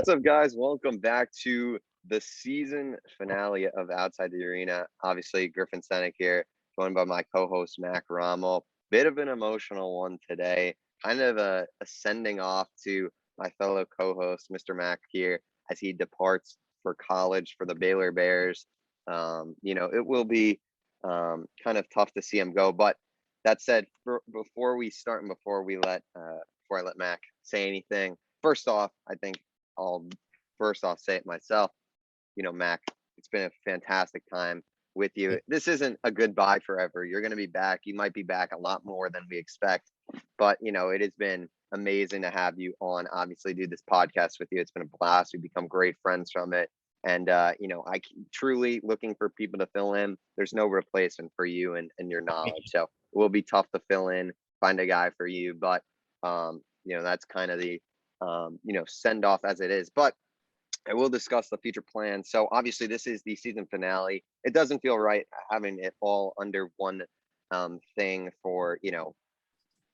What's up, guys? Welcome back to the season finale of Outside the Arena. Obviously, Griffin Senyek here, joined by my co-host, Mack Rommel. Bit of an emotional one today. Kind of a sending off to my fellow co-host, Mr. Mack here, as he departs for college for the Baylor Bears. It will be kind of tough to see him go. But that said, before we start and before I let Mack say anything, first off, I think I'll say it myself. Mack, it's been a fantastic time with you. This isn't a goodbye forever. You're going to be back. You might be back a lot more than we expect. But, it has been amazing to have you on, obviously, do this podcast with you. It's been a blast. We've become great friends from it. And, I truly looking for people to fill in. There's no replacement for you and your knowledge. So it will be tough to fill in, find a guy for you. But, that's kind of the send off as it is. But I will discuss the future plans. So obviously this is the season finale. It doesn't feel right having it all under one thing for,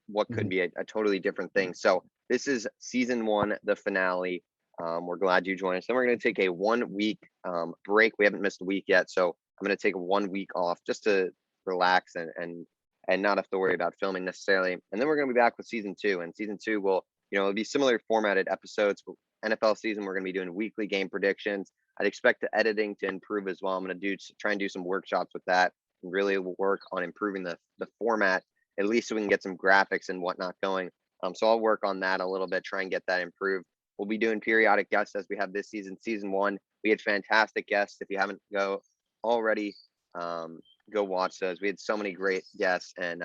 what could be a totally different thing. So this is season one, the finale. We're glad you joined us. Then we're going to take a 1 week break. We haven't missed a week yet. So I'm going to take a 1 week off just to relax and not have to worry about filming necessarily. And then we're going to be back with season two, and season two will, it'll be similar formatted episodes. NFL season, we're going to be doing weekly game predictions. I'd expect the editing to improve as well. I'm going to try and do some workshops with that and really work on improving the format, at least so we can get some graphics and whatnot going. So I'll work on that a little bit, try and get that improved. We'll be doing periodic guests as we have this season. Season one, we had fantastic guests. If you haven't go watch those. We had so many great guests, and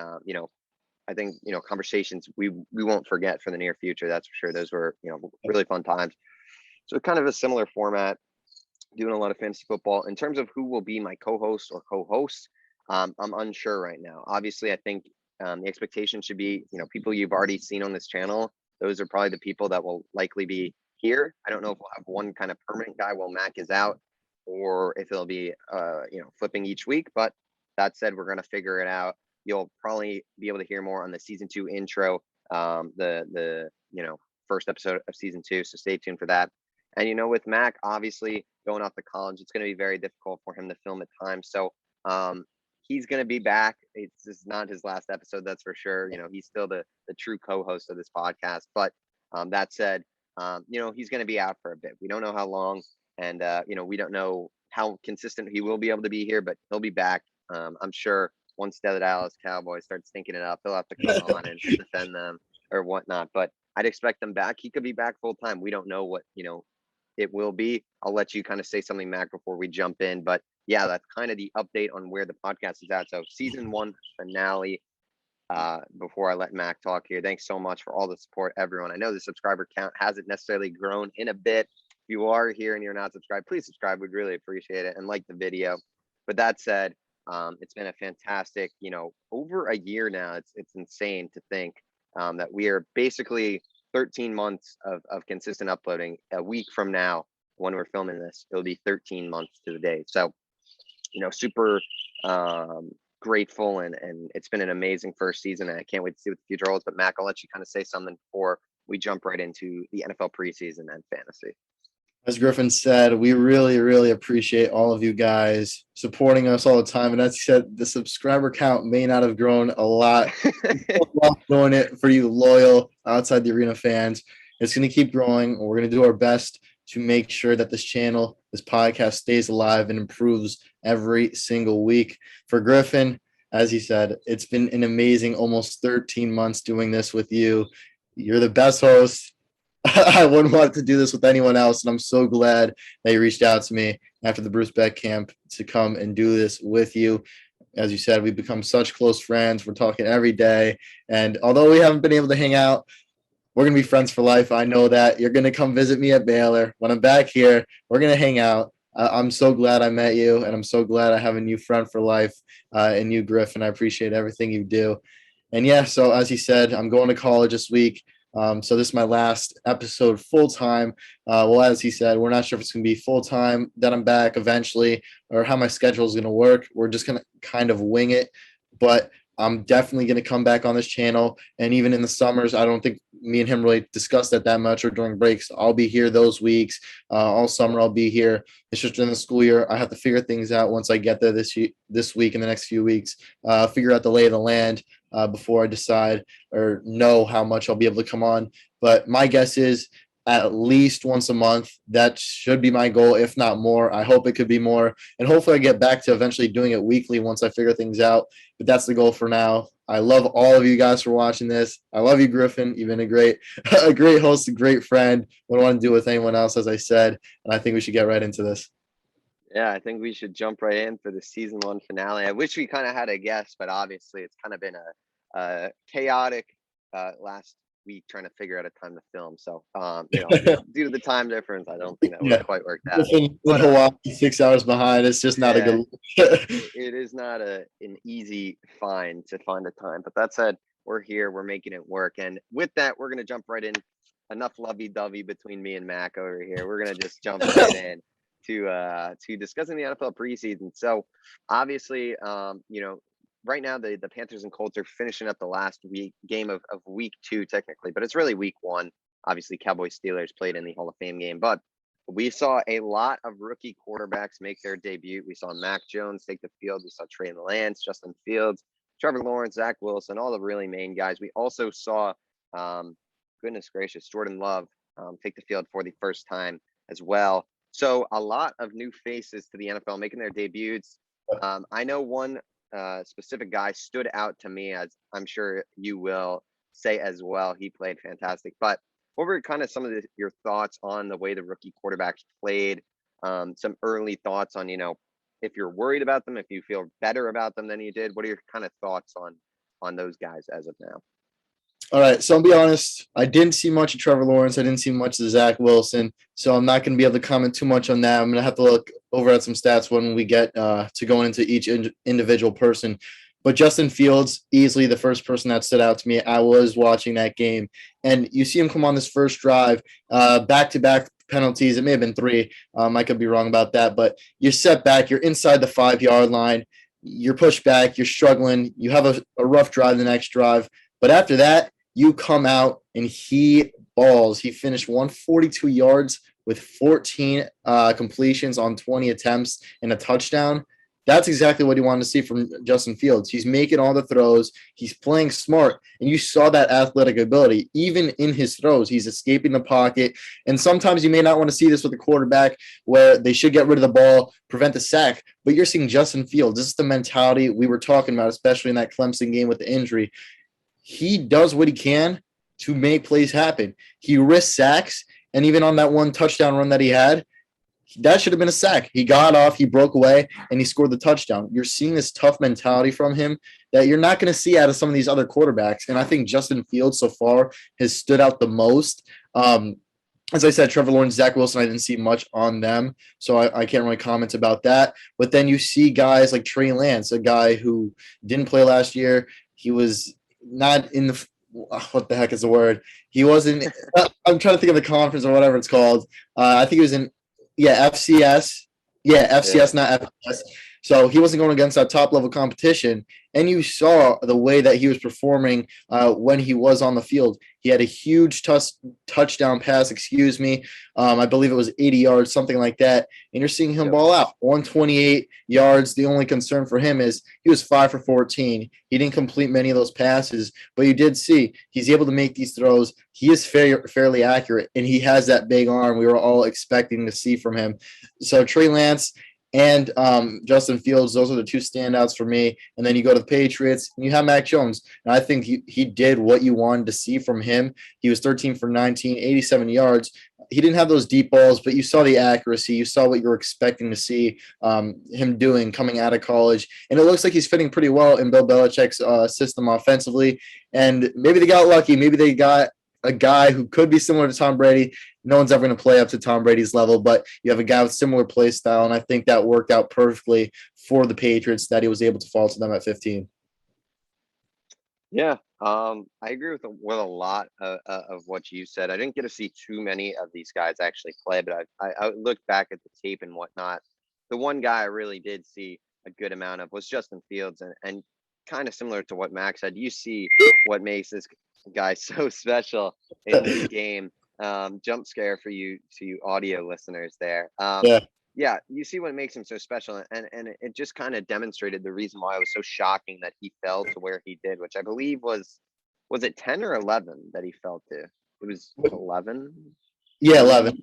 I think, conversations we won't forget for the near future. That's for sure. Those were, really fun times. So kind of a similar format, doing a lot of fantasy football. In terms of who will be my co-host or co-hosts, I'm unsure right now. Obviously, I think the expectation should be, people you've already seen on this channel. Those are probably the people that will likely be here. I don't know if we'll have one kind of permanent guy while Mack is out, or if it'll be, flipping each week. But that said, we're going to figure it out. You'll probably be able to hear more on the season two intro, the first episode of season two. So stay tuned for that. And, with Mack, obviously going off to college, it's going to be very difficult for him to film at times. So he's going to be back. This is not his last episode, that's for sure. He's still the true co-host of this podcast. But that said, he's going to be out for a bit. We don't know how long. And, we don't know how consistent he will be able to be here, but he'll be back. I'm sure once the Dallas Cowboys start stinking it up, he'll have to come on and defend them or whatnot. But I'd expect them back. He could be back full time. We don't know what, it will be. I'll let you kind of say something, Mack, before we jump in. But yeah, that's kind of the update on where the podcast is at. So season one finale, before I let Mack talk here. Thanks so much for all the support, everyone. I know the subscriber count hasn't necessarily grown in a bit. If you are here and you're not subscribed, please subscribe. We'd really appreciate it, and like the video. But that said, it's been a fantastic, over a year now. It's insane to think that we are basically 13 months of consistent uploading. A week from now, when we're filming this, it'll be 13 months to the day. So, super grateful, and it's been an amazing first season, and I can't wait to see what the future holds. But Mack, I'll let you kind of say something before we jump right into the NFL preseason and fantasy. As Griffin said, we really, really appreciate all of you guys supporting us all the time. And as he said, the subscriber count may not have grown a lot. Doing it for you loyal Outside the Arena fans. It's going to keep growing. We're going to do our best to make sure that this channel, this podcast, stays alive and improves every single week. For Griffin, as he said, it's been an amazing almost 13 months doing this with you. You're the best host. I wouldn't want to do this with anyone else, and I'm so glad that you reached out to me after the Bruce Beck camp to come and do this with you. As you said, we've become such close friends. We're talking every day, and although we haven't been able to hang out, we're going to be friends for life. I know that. You're going to come visit me at Baylor. When I'm back here, we're going to hang out. I'm so glad I met you, and I'm so glad I have a new friend for life in you, Griff, and I appreciate everything you do. And yeah, so as he said, I'm going to college this week. So this is my last episode full-time. Well, as he said, we're not sure if it's going to be full-time, that I'm back eventually, or how my schedule is going to work. We're just going to kind of wing it. But I'm definitely going to come back on this channel. And even in the summers, I don't think me and him really discussed that much, or during breaks. I'll be here those weeks. All summer, I'll be here. It's just in the school year. I have to figure things out once I get there this week, in the next few weeks, figure out the lay of the land before I decide or know how much I'll be able to come on. But my guess is at least once a month. That should be my goal, if not more. I hope it could be more. And hopefully I get back to eventually doing it weekly once I figure things out. But that's the goal for now. I love all of you guys for watching this. I love you, Griffin. You've been a great host, a great friend. What I want to do with anyone else, as I said. And I think we should get right into this. Yeah, I think we should jump right in for the season 1 finale. I wish we kind of had a guess, but obviously it's kind of been a chaotic last week trying to figure out a time to film. So, due to the time difference, I don't think that would quite work out. But Hawaii, 6 hours behind. It's just not a good. It is not an easy find to find the time. But that said, we're here. We're making it work. And with that, we're going to jump right in. Enough lovey-dovey between me and Mack over here. We're going to just jump right in to discussing the NFL preseason. So, obviously, right now the Panthers and Colts are finishing up the last game of week 2 technically, but it's really week 1. Obviously, Cowboys Steelers played in the Hall of Fame game, but we saw a lot of rookie quarterbacks make their debut. We saw Mack Jones take the field. We saw Trey Lance, Justin Fields, Trevor Lawrence, Zach Wilson, all the really main guys. We also saw, goodness gracious, Jordan Love take the field for the first time as well. So a lot of new faces to the NFL making their debuts. I know one specific guy stood out to me, as I'm sure you will say as well. He played fantastic. But what were kind of some of your thoughts on the way the rookie quarterbacks played? Some early thoughts on, if you're worried about them, if you feel better about them than you did. What are your kind of thoughts on those guys as of now? All right, so I'll be honest. I didn't see much of Trevor Lawrence. I didn't see much of Zach Wilson, so I'm not going to be able to comment too much on that. I'm going to have to look over at some stats when we get to going into each individual person. But Justin Fields, easily the first person that stood out to me. I was watching that game, and you see him come on this first drive, back-to-back penalties. It may have been 3. I could be wrong about that, but you're set back. You're inside the 5-yard line. You're pushed back. You're struggling. You have a rough drive the next drive. But after that, you come out and he balls. He finished 142 yards with 14 completions on 20 attempts and a touchdown. That's exactly what he wanted to see from Justin Fields. He's making all the throws. He's playing smart. And you saw that athletic ability. Even in his throws, he's escaping the pocket. And sometimes you may not want to see this with a quarterback where they should get rid of the ball, prevent the sack. But you're seeing Justin Fields. This is the mentality we were talking about, especially in that Clemson game with the injury. He does what he can to make plays happen. He risks sacks, and even on that one touchdown run that he had, that should have been a sack. He got off, he broke away, and he scored the touchdown. You're seeing this tough mentality from him that you're not going to see out of some of these other quarterbacks, and I think Justin Fields so far has stood out the most. As I said, Trevor Lawrence, Zach Wilson, I didn't see much on them, so I can't really comment about that. But then you see guys like Trey Lance, a guy who didn't play last year. He was not in the what the heck is the word? He wasn't. I'm trying to think of the conference or whatever it's called. I think he was in, FCS. FCS, not FCS. So he wasn't going against that top level competition. And you saw the way that he was performing when he was on the field. He had a huge touchdown pass, I believe it was 80 yards, something like that. And you're seeing him ball out. 128 yards. The only concern for him is he was 5 for 14. He didn't complete many of those passes, but you did see he's able to make these throws. He is fairly accurate, and he has that big arm we were all expecting to see from him. So Trey Lance and Justin Fields, those are the 2 standouts for me. And then you go to the Patriots, and you have Mack Jones. And I think he did what you wanted to see from him. He was 13 for 19, 87 yards. He didn't have those deep balls, but you saw the accuracy. You saw what you were expecting to see him doing coming out of college. And it looks like he's fitting pretty well in Bill Belichick's system offensively. And maybe they got lucky. Maybe they got a guy who could be similar to Tom Brady. No one's ever going to play up to Tom Brady's level, but you have a guy with similar play style, and I think that worked out perfectly for the Patriots that he was able to fall to them at 15. Yeah, I agree with a lot of what you said. I didn't get to see too many of these guys actually play, but I looked back at the tape and whatnot. The one guy I really did see a good amount of was Justin Fields, and kind of similar to what Max said. You see what makes this guy so special in this game. Jump scare for you audio listeners there. Yeah. Yeah, you see what makes him so special, and it just kind of demonstrated the reason why it was so shocking that he fell to where he did, which I believe was it 10 or 11 that he fell to? It was 11. Yeah, 11.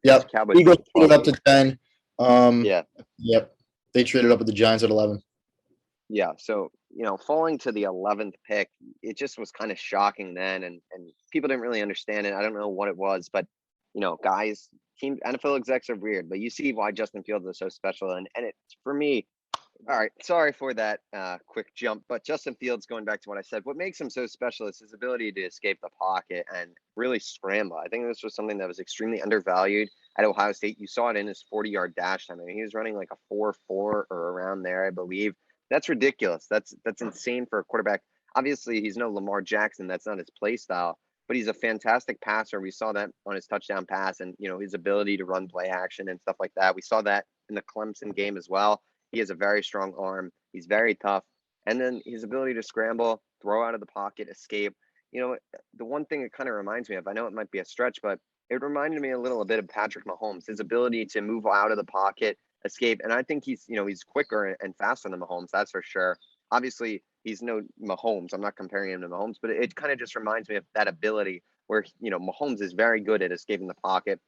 Yep. Cowboys Eagles were traded 12 up to 10. Yeah. Yep. They traded up with the Giants at 11. Yeah, so falling to the 11th pick, it just was kind of shocking then, and people didn't really understand it. I don't know what it was, but guys, team NFL execs are weird, but you see why Justin Fields is so special, and it for me. All right, sorry for that quick jump, but Justin Fields, going back to what I said, what makes him so special is his ability to escape the pocket and really scramble. I think this was something that was extremely undervalued at Ohio State. You saw it in his 40-yard dash time. I mean, he was running like a 4.4 or around there, I believe. That's ridiculous. That's insane for a quarterback. Obviously, he's no Lamar Jackson. That's not his play style, but he's a fantastic passer. We saw that on his touchdown pass and, his ability to run play action and stuff like that. We saw that in the Clemson game as well. He has a very strong arm. He's very tough. And then his ability to scramble, throw out of the pocket, escape. The one thing it kind of reminds me of, I know it might be a stretch, but it reminded me a little bit of Patrick Mahomes, his ability to move out of the pocket, escape. And I think he's quicker and faster than Mahomes, that's for sure. Obviously, he's no Mahomes. I'm not comparing him to Mahomes, but it kind of just reminds me of that ability where, Mahomes is very good at escaping the pocket,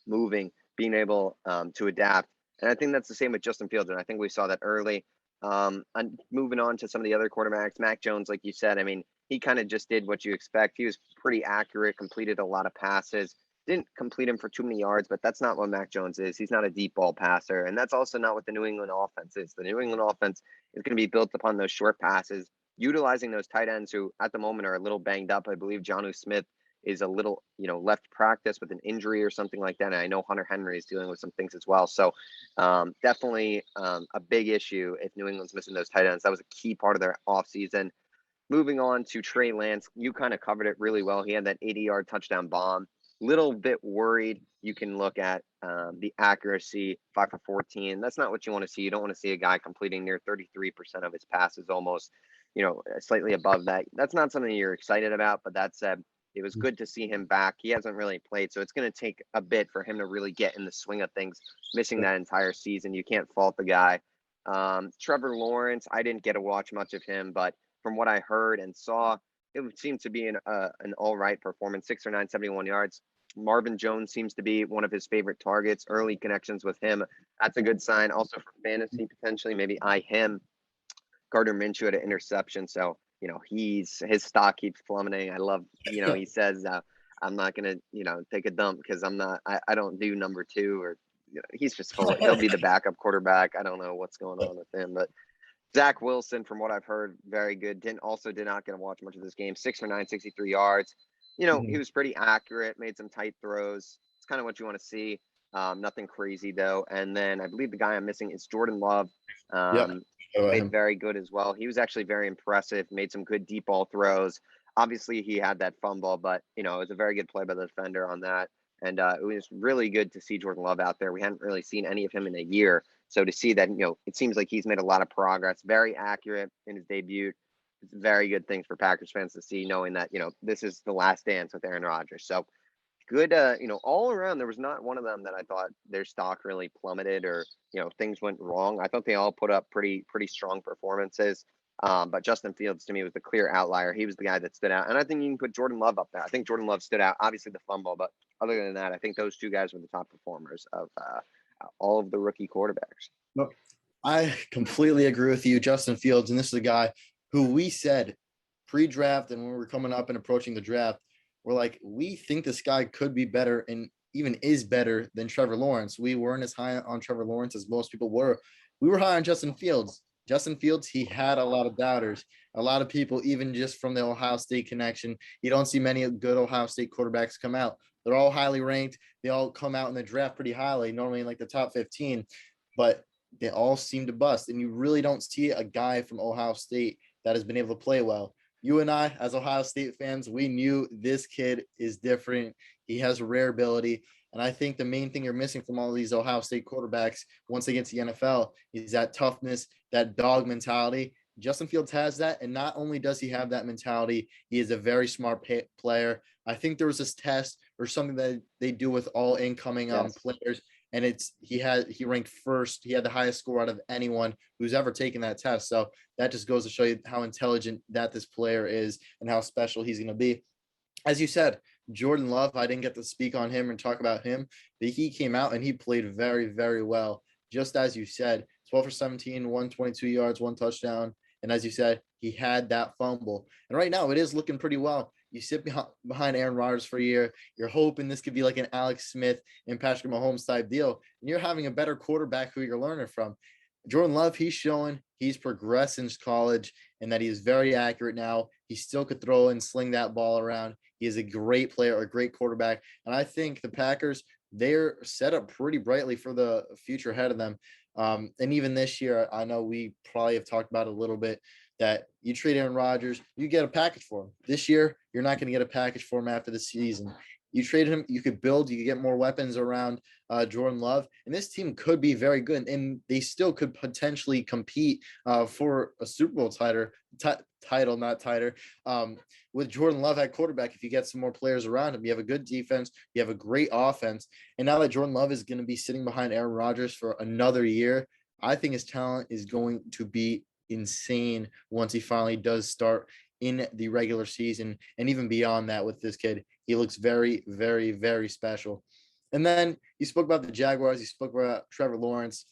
moving, being able to adapt. And I think that's the same with Justin Fields. And I think we saw that early. And moving on to some of the other quarterbacks, Mack Jones, like you said, I mean, he kind of just did what you expect. He was pretty accurate, completed a lot of passes, didn't complete him for too many yards, but that's not what Mack Jones is. He's not a deep ball passer. And that's also not what the New England offense is. The New England offense is going to be built upon those short passes, utilizing those tight ends who at the moment are a little banged up. I believe Jonnu Smith is a little, left practice with an injury or something like that. And I know Hunter Henry is dealing with some things as well. So definitely a big issue if New England's missing those tight ends. That was a key part of their offseason. Moving on to Trey Lance, you kind of covered it really well. He had that 80-yard touchdown bomb. Little bit worried. You can look at the accuracy, 5 for 14. That's not what you want to see. You don't want to see a guy completing near 33% of his passes, almost, slightly above that. That's not something you're excited about, but that said, it was good to see him back. He hasn't really played, so it's going to take a bit for him to really get in the swing of things, missing that entire season. You can't fault the guy. Trevor Lawrence, I didn't get to watch much of him, but from what I heard and saw, it seemed to be an all right performance, 6 or 9, 71 yards. Marvin Jones seems to be one of his favorite targets, early connections with him. That's a good sign. Also for fantasy, potentially, maybe him. Gardner Minshew had an interception, so his stock keeps plummeting. I love, he says, I'm not gonna, take a dump because I don't do number 2 or he's just full. He'll be the backup quarterback. I don't know what's going on with him, but Zach Wilson, from what I've heard, very good. Did not get to watch much of this game. 6 for 9, 63 yards. He was pretty accurate, made some tight throws. It's kind of what you want to see. Nothing crazy though. And then I believe the guy I'm missing is Jordan Love. Played very good as well. He was actually very impressive, made some good deep ball throws. Obviously he had that fumble, but it was a very good play by the defender on that. And it was really good to see Jordan Love out there. We hadn't really seen any of him in a year. So to see that, it seems like he's made a lot of progress, very accurate in his debut. It's very good things for Packers fans to see, knowing that, this is the last dance with Aaron Rodgers. So good, all around, there was not one of them that I thought their stock really plummeted or, things went wrong. I thought they all put up pretty strong performances. But Justin Fields, to me, was the clear outlier. He was the guy that stood out. And I think you can put Jordan Love up there. I think Jordan Love stood out, obviously the fumble, but other than that, I think those two guys were the top performers of all of the rookie quarterbacks. No, I completely agree with you, Justin Fields. And this is a guy who we said pre-draft and when we were coming up and approaching the draft, we're like, we think this guy could be better and even is better than Trevor Lawrence. We weren't as high on Trevor Lawrence as most people were. We were high on Justin Fields. Justin Fields, he had a lot of doubters. A lot of people, even just from the Ohio State connection, you don't see many good Ohio State quarterbacks come out. They're all highly ranked. They all come out in the draft pretty highly, normally in like the top 15, but they all seem to bust. And you really don't see a guy from Ohio State that has been able to play well. You and I, as Ohio State fans, we knew this kid is different. He has a rare ability. And I think the main thing you're missing from all of these Ohio State quarterbacks once they get to the NFL is that toughness, that dog mentality. Justin Fields has that, and not only does he have that mentality, he is a very smart player. I think there was this test or something that they do with all incoming Yes. players, and he ranked first. He had the highest score out of anyone who's ever taken that test. So that just goes to show you how intelligent that this player is and how special he's going to be. As you said, Jordan Love, I didn't get to speak on him and talk about him, but he came out and he played very, very well. Just as you said, 12 for 17, 122 yards, 1 touchdown. And as you said, he had that fumble. And right now it is looking pretty well. You sit behind Aaron Rodgers for a year. You're hoping this could be like an Alex Smith and Patrick Mahomes type deal. And you're having a better quarterback who you're learning from. Jordan Love, he's showing he's progressed since college and that he is very accurate now. He still could throw and sling that ball around. He is a great player, a great quarterback. And I think the Packers, they're set up pretty brightly for the future ahead of them. And even this year, I know we probably have talked about it a little bit, that you trade Aaron Rodgers, you get a package for him. This year, you're not going to get a package for him after the season. You traded him, you could build, you could get more weapons around Jordan Love, and this team could be very good, and they still could potentially compete for a Super Bowl title, not tighter, with Jordan Love at quarterback. If you get some more players around him, you have a good defense, you have a great offense, and now that Jordan Love is going to be sitting behind Aaron Rodgers for another year, I think his talent is going to be insane once he finally does start in the regular season. And even beyond that, with this kid, he looks very, very, very special. And then you spoke about the Jaguars, you spoke about Trevor Lawrence,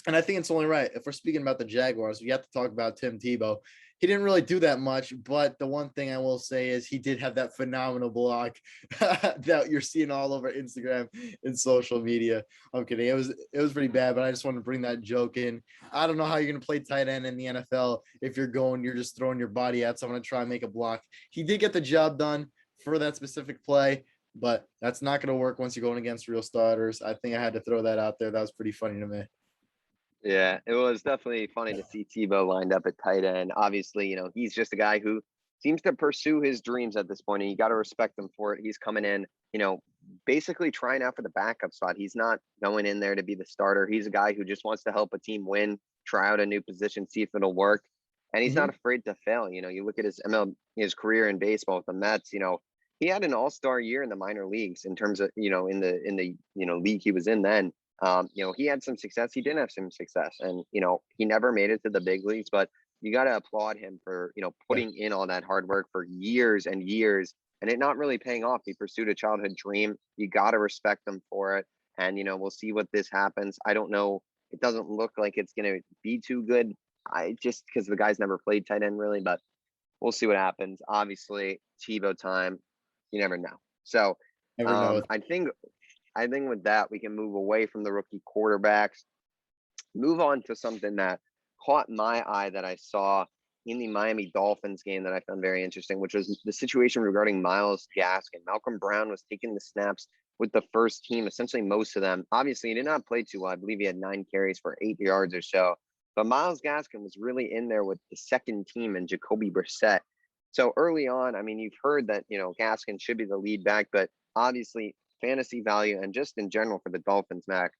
and I think it's only right, if we're speaking about the Jaguars, we have to talk about Tim Tebow. He didn't really do that much, but the one thing I will say is he did have that phenomenal block that you're seeing all over Instagram and social media. I'm kidding. It was pretty bad, but I just wanted to bring that joke in. I don't know how you're going to play tight end in the NFL if you're just throwing your body at someone to try and make a block. He did get the job done for that specific play, but that's not going to work once you're going against real starters. I think I had to throw that out there. That was pretty funny to me. Yeah, it was definitely funny to see Tebow lined up at tight end. Obviously, he's just a guy who seems to pursue his dreams at this point, and you got to respect him for it. He's coming in, basically trying out for the backup spot. He's not going in there to be the starter. He's a guy who just wants to help a team win, try out a new position, see if it'll work. And he's not afraid to fail. You look at his career in baseball with the Mets, he had an all-star year in the minor leagues in terms of, in the league he was in then. He had some success. He didn't have some success, and he never made it to the big leagues. But you got to applaud him for putting in all that hard work for years and years, and it not really paying off. He pursued a childhood dream. You got to respect him for it. And we'll see what this happens. I don't know. It doesn't look like it's going to be too good. Just because the guy's never played tight end really, but we'll see what happens. Obviously, Tebow time. You never know. So I think with that, we can move away from the rookie quarterbacks, move on to something that caught my eye that I saw in the Miami Dolphins game that I found very interesting, which was the situation regarding Myles Gaskin. Malcolm Brown was taking the snaps with the first team, essentially most of them. Obviously, he did not play too well. I believe he had 9 carries for 8 yards or so. But Myles Gaskin was really in there with the second team and Jacoby Brissett. So early on, I mean, you've heard that, Gaskin should be the lead back, but obviously fantasy value and just in general for the Dolphins, Mac,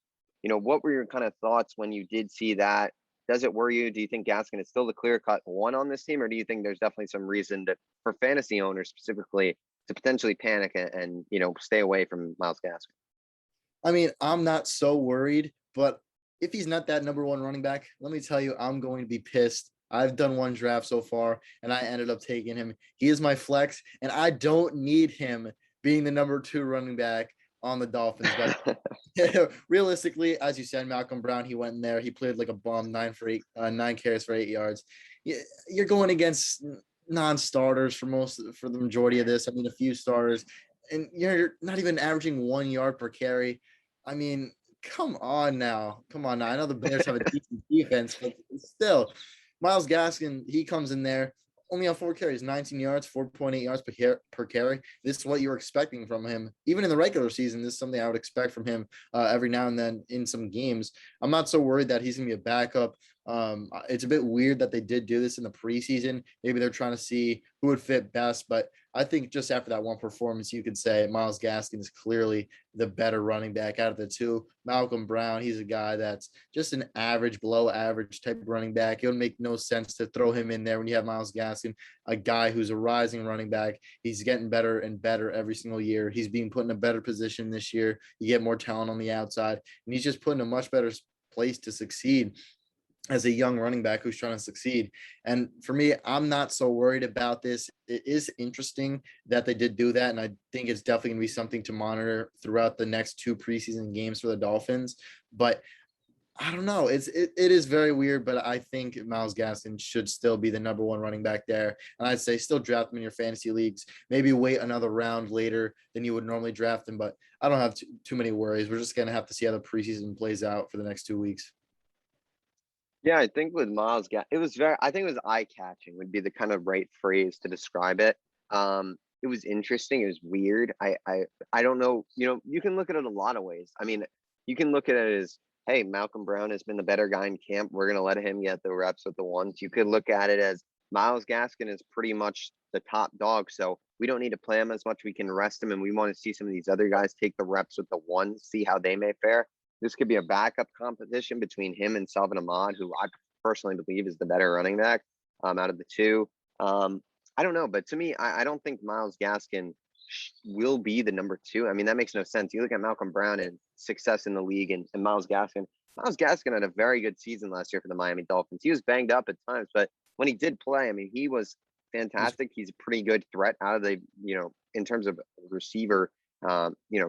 what were your kind of thoughts when you did see that? Does it worry you? Do you think Gaskin is still the clear-cut one on this team, or do you think there's definitely some reason that for fantasy owners specifically to potentially panic and stay away from Myles Gaskin? I mean, I'm not so worried, but if he's not that number one running back, let me tell you, I'm going to be pissed. I've done one draft so far, and I ended up taking him. He is my flex, and I don't need him being the number 2 running back on the Dolphins. But realistically, as you said, Malcolm Brown, he went in there. He played like a bomb, 9 carries for 8 yards. You're going against non-starters for the majority of this. I mean, a few starters, and you're not even averaging 1 yard per carry. I mean, come on now. I know the Bears have a decent defense, but still, Myles Gaskin, he comes in there, only on 4 carries, 19 yards, 4.8 yards per carry. This is what you're expecting from him. Even in the regular season, this is something I would expect from him every now and then in some games. I'm not so worried that he's going to be a backup. It's a bit weird that they did do this in the preseason. Maybe they're trying to see who would fit best, but I think just after that one performance, you could say Myles Gaskin is clearly the better running back out of the two. Malcolm Brown, he's a guy that's just an average, below average type of running back. It would make no sense to throw him in there when you have Myles Gaskin, a guy who's a rising running back. He's getting better and better every single year. He's being put in a better position this year. You get more talent on the outside, and he's just put in a much better place to succeed as a young running back who's trying to succeed. And for me, I'm not so worried about this. It is interesting that they did do that. And I think it's definitely going to be something to monitor throughout the next two preseason games for the Dolphins. But I don't know. It is very weird, but I think Myles Gaskin should still be the number one running back there. And I'd say still draft him in your fantasy leagues. Maybe wait another round later than you would normally draft him. But I don't have too many worries. We're just going to have to see how the preseason plays out for the next 2 weeks. Yeah, I think with Miles, it was I think it was eye-catching would be the kind of right phrase to describe it. It was interesting. It was weird. I don't know. You can look at it a lot of ways. I mean, you can look at it as, hey, Malcolm Brown has been the better guy in camp. We're going to let him get the reps with the ones. You could look at it as Myles Gaskin is pretty much the top dog. So we don't need to play him as much. We can rest him. And we want to see some of these other guys take the reps with the ones, see how they may fare. This could be a backup competition between him and Salvin Ahmad, who I personally believe is the better running back out of the two. I don't know, but to me, I don't think Myles Gaskin will be the number two. I mean, that makes no sense. You look at Malcolm Brown and success in the league and Myles Gaskin. Myles Gaskin had a very good season last year for the Miami Dolphins. He was banged up at times, but when he did play, I mean, he was fantastic. He's a pretty good threat out of the, in terms of receiver,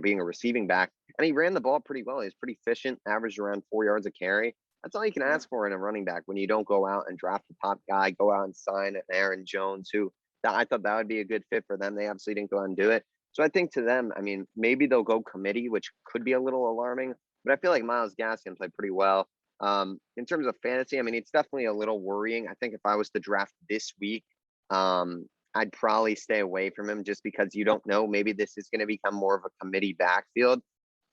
being a receiving back. And he ran the ball pretty well. He was pretty efficient, averaged around 4 yards a carry. That's all you can ask for in a running back when you don't go out and draft the top guy, go out and sign an Aaron Jones, who I thought that would be a good fit for them. They obviously didn't go out and do it. So I think to them, I mean, maybe they'll go committee, which could be a little alarming, but I feel like Myles Gaskin played pretty well. In terms of fantasy, I mean, it's definitely a little worrying. I think if I was to draft this week, I'd probably stay away from him just because you don't know. Maybe this is going to become more of a committee backfield.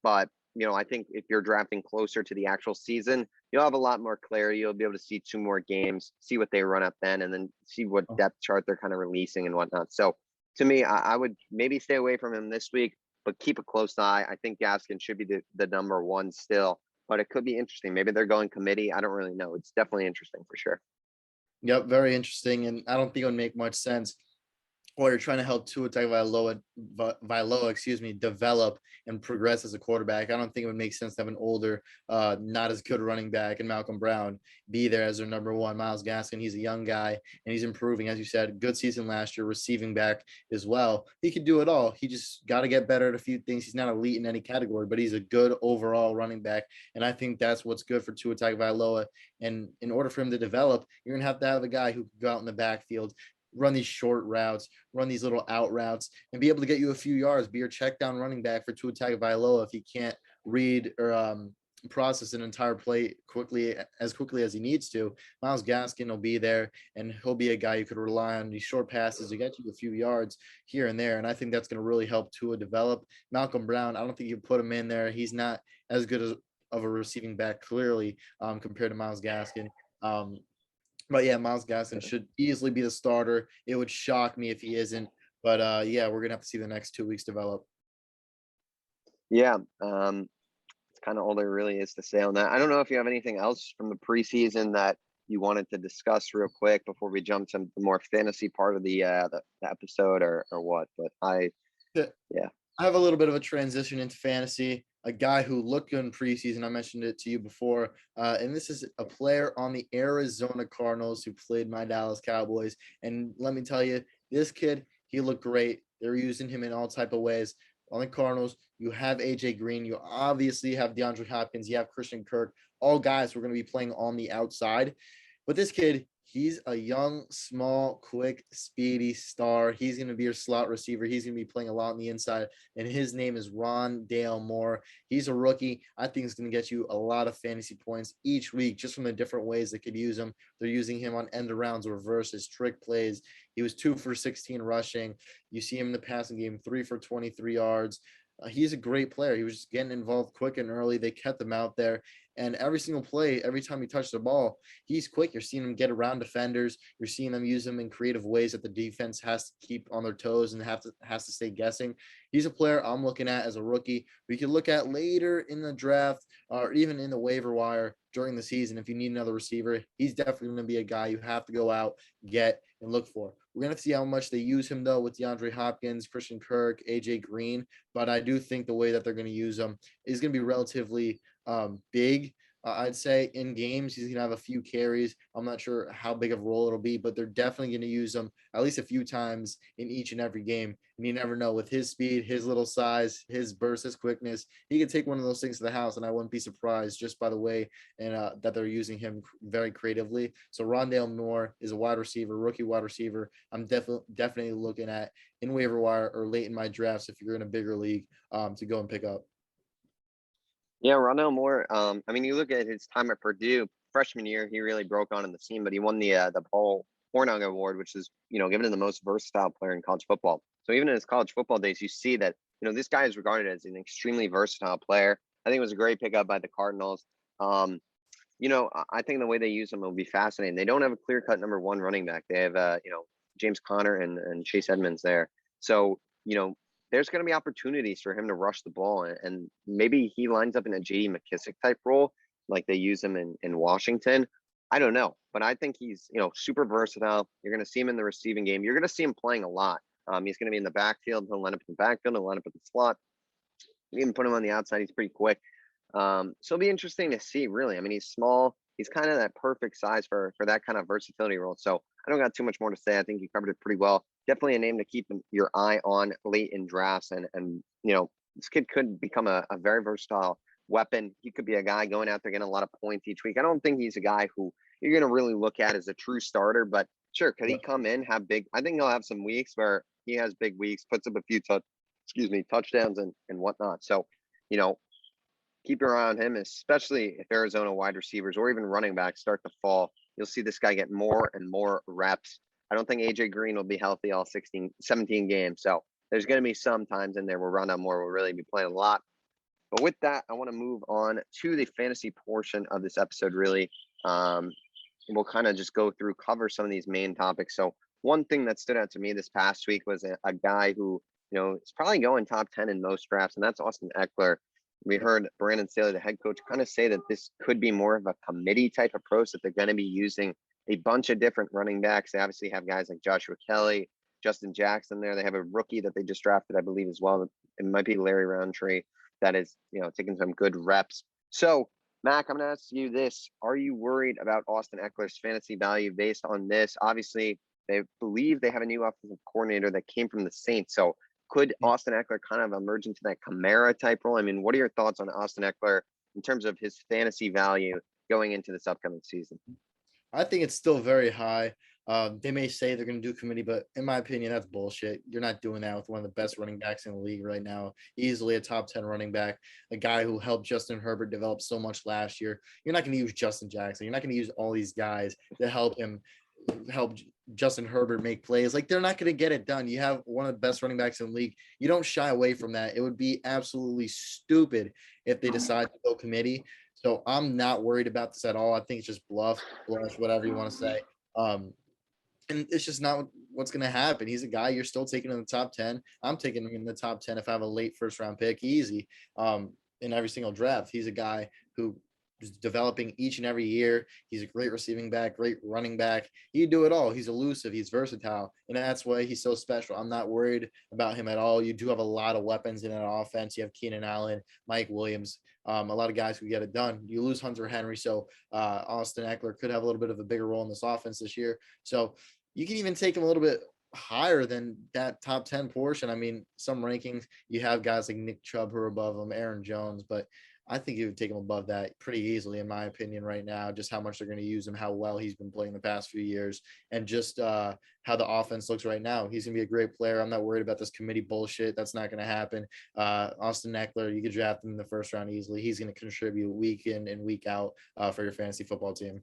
But, I think if you're drafting closer to the actual season, you'll have a lot more clarity. You'll be able to see 2 more games, see what they run up then, and then see what depth chart they're kind of releasing and whatnot. So to me, I would maybe stay away from him this week, but keep a close eye. I think Gaskin should be the number one still, but it could be interesting. Maybe they're going committee. I don't really know. It's definitely interesting for sure. Yep, very interesting. And I don't think it would make much sense while you're trying to help Tua Tagovailoa, develop and progress as a quarterback. I don't think it would make sense to have an older, not as good running back and Malcolm Brown be there as their number one. Myles Gaskin, he's a young guy and he's improving, as you said. Good season last year, receiving back as well. He could do it all. He just got to get better at a few things. He's not elite in any category, but he's a good overall running back, and I think that's what's good for Tua Tagovailoa. And in order for him to develop, you're gonna have to have a guy who can go out in the backfield, run these short routes, run these little out routes, and be able to get you a few yards, be your check down running back for Tua Tagovailoa if he can't read or process an entire play quickly as he needs to. Myles Gaskin will be there, and he'll be a guy you could rely on these short passes to get you a few yards here and there, and I think that's going to really help Tua develop. Malcolm Brown, I don't think you put him in there. He's not as good of a receiving back, clearly, compared to Myles Gaskin. But yeah, Myles Gaskin should easily be the starter. It would shock me if he isn't. But yeah, we're gonna have to see the next 2 weeks develop. Yeah, it's kind of all there really is to say on that. I don't know if you have anything else from the preseason that you wanted to discuss real quick before we jump to the more fantasy part of the episode or what. But I have a little bit of a transition into fantasy. A guy who looked good in preseason. I mentioned it to you before. And this is a player on the Arizona Cardinals who played my Dallas Cowboys. And let me tell you, this kid, he looked great. They're using him in all type of ways. On the Cardinals, you have AJ Green. You obviously have DeAndre Hopkins. You have Christian Kirk. All guys who are going to be playing on the outside. But this kid, he's a young, small, quick, speedy star. He's going to be your slot receiver. He's going to be playing a lot on the inside, and his name is Rondale Moore. He's a rookie. I think he's going to get you a lot of fantasy points each week just from the different ways they could use him. They're using him on end arounds, reverses, trick plays. He was 2 for 16 rushing. You see him in the passing game, 3 for 23 yards. He's a great player. He was just getting involved quick and early. They kept him out there. And every single play, every time he touched the ball, he's quick. You're seeing him get around defenders. You're seeing them use him in creative ways that the defense has to keep on their toes and has to stay guessing. He's a player I'm looking at as a rookie. We could look at later in the draft or even in the waiver wire during the season. If you need another receiver, he's definitely going to be a guy you have to go out, get, and look for. We're going to see how much they use him, though, with DeAndre Hopkins, Christian Kirk, AJ Green. But I do think the way that they're going to use him is going to be relatively big. I'd say in games, he's going to have a few carries. I'm not sure how big of a role it'll be, but they're definitely going to use him at least a few times in each and every game. And you never know, with his speed, his little size, his burst, his quickness, he could take one of those things to the house. And I wouldn't be surprised just by the way and that they're using him very creatively. So Rondale Moore is a wide receiver, rookie wide receiver. I'm definitely looking at in waiver wire or late in my drafts if you're in a bigger league to go and pick up. Yeah, Ronald Moore. I mean, you look at his time at Purdue freshman year, he really broke on in the scene, but he won the Paul Hornung Award, which is given to the most versatile player in college football. So even in his college football days, you see that this guy is regarded as an extremely versatile player. I think it was a great pickup by the Cardinals. I think the way they use him will be fascinating. They don't have a clear-cut number one running back. They have James Conner and Chase Edmonds there. So there's going to be opportunities for him to rush the ball, and maybe he lines up in a J.D. McKissick type role like they use him in Washington. I don't know, but I think he's super versatile. You're going to see him in the receiving game. You're going to see him playing a lot. He's going to be in the backfield. He'll line up in the backfield. He'll line up in the slot. You can put him on the outside. He's pretty quick. So it'll be interesting to see, really. I mean, he's small. He's kind of that perfect size for that kind of versatility role. So I don't got too much more to say. I think you covered it pretty well. Definitely a name to keep your eye on late in drafts. And this kid could become a very versatile weapon. He could be a guy going out there getting a lot of points each week. I don't think he's a guy who you're going to really look at as a true starter, but sure, could he come in, have big? I think he'll have some weeks where he has big weeks, puts up a few touchdowns and whatnot. So, keep your eye on him, especially if Arizona wide receivers or even running backs start to fall. You'll see this guy get more and more reps. I don't think AJ Green will be healthy all 17 games. So there's going to be some times in there where Rondale Moore will really be playing a lot. But with that, I want to move on to the fantasy portion of this episode, really. We'll kind of just cover some of these main topics. So one thing that stood out to me this past week was a guy who, is probably going top 10 in most drafts, and that's Austin Eckler. We heard Brandon Staley, the head coach, kind of say that this could be more of a committee type approach, that they're going to be using a bunch of different running backs. They obviously have guys like Joshua Kelly, Justin Jackson there. They have a rookie that they just drafted, I believe, as well. It might be Larry Roundtree that is, taking some good reps. So, Mac, I'm going to ask you this. Are you worried about Austin Eckler's fantasy value based on this? Obviously, they believe they have a new offensive coordinator that came from the Saints. So could Austin Eckler kind of emerge into that Kamara type role? I mean, what are your thoughts on Austin Eckler in terms of his fantasy value going into this upcoming season? I think it's still very high. They may say they're going to do committee, but in my opinion, that's bullshit. You're not doing that with one of the best running backs in the league right now. Easily a top 10 running back, a guy who helped Justin Herbert develop so much last year. You're not going to use Justin Jackson. You're not going to use all these guys to help Justin Herbert make plays. Like, they're not going to get it done. You have one of the best running backs in the league. You don't shy away from that. It would be absolutely stupid if they decide to go committee. So I'm not worried about this at all. I think it's just bluff, whatever you want to say. And it's just not what's going to happen. He's a guy you're still taking in the top 10. I'm taking him in the top 10 if I have a late first round pick, easy, in every single draft. He's a guy who is developing each and every year. He's a great receiving back, great running back. He do it all. He's elusive. He's versatile. And that's why he's so special. I'm not worried about him at all. You do have a lot of weapons in an offense. You have Keenan Allen, Mike Williams, a lot of guys who get it done. You lose Hunter Henry. So Austin Eckler could have a little bit of a bigger role in this offense this year. So you can even take him a little bit higher than that top 10 portion. I mean, some rankings, you have guys like Nick Chubb who are above him, Aaron Jones, but I think you would take him above that pretty easily, in my opinion, right now, just how much they're going to use him, how well he's been playing the past few years, and just how the offense looks right now. He's going to be a great player. I'm not worried about this committee bullshit. That's not going to happen. Austin Eckler, you could draft him in the first round easily. He's going to contribute week in and week out for your fantasy football team.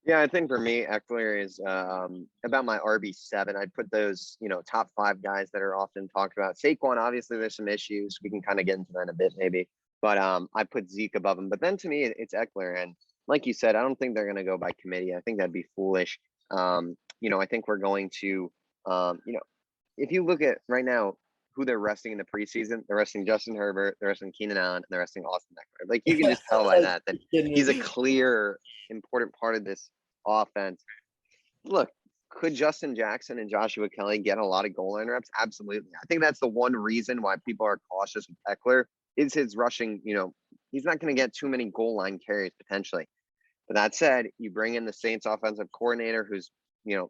Yeah, I think for me, Eckler is about my RB7. I'd put those, top 5 guys that are often talked about. Saquon, obviously, there's some issues. We can kind of get into that in a bit, maybe. But I put Zeke above him. But then to me, it's Eckler. And like you said, I don't think they're going to go by committee. I think that'd be foolish. I think we're going to, if you look at right now who they're resting in the preseason, they're resting Justin Herbert, they're resting Keenan Allen, and they're resting Austin Eckler. Like you can just tell by that he's a clear, important part of this offense. Look, could Justin Jackson and Joshua Kelly get a lot of goal line reps? Absolutely. I think that's the one reason why people are cautious with Eckler is his rushing. He's not going to get too many goal line carries potentially. But that said, you bring in the Saints offensive coordinator who's,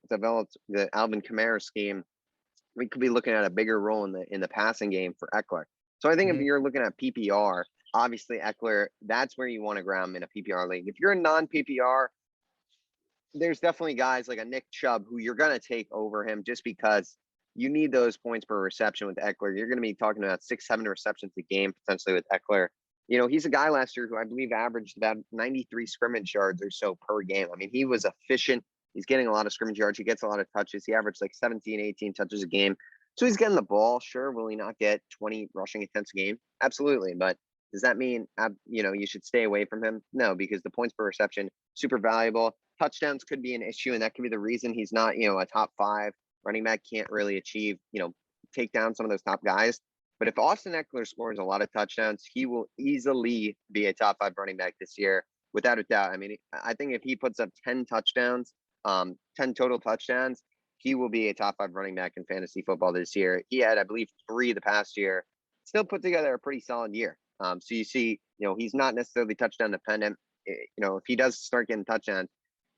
developed the Alvin Kamara scheme. We could be looking at a bigger role in the passing game for Eckler. So I think if you're looking at PPR, obviously Eckler, that's where you want to grab him in a PPR league. If you're a non-PPR, there's definitely guys like a Nick Chubb who you're going to take over him just because you need those points per reception with Eckler. You're going to be talking about 6-7 receptions a game potentially with Eckler. He's a guy last year who I believe averaged about 93 scrimmage yards or so per game. I mean, he was efficient. He's getting a lot of scrimmage yards. He gets a lot of touches. He averaged like 17, 18 touches a game. So he's getting the ball. Sure. Will he not get 20 rushing attempts a game? Absolutely. But does that mean, you should stay away from him? No, because the points per reception, super valuable. Touchdowns could be an issue, and that could be the reason he's not, a top 5 running back. Can't really achieve, take down some of those top guys. But if Austin Eckler scores a lot of touchdowns, he will easily be a top 5 running back this year, without a doubt. I mean, I think if he puts up 10 touchdowns, 10 total touchdowns, he will be a top 5 running back in fantasy football this year. He had, I believe, 3 the past year. Still put together a pretty solid year. So you see, he's not necessarily touchdown dependent. If he does start getting touchdowns,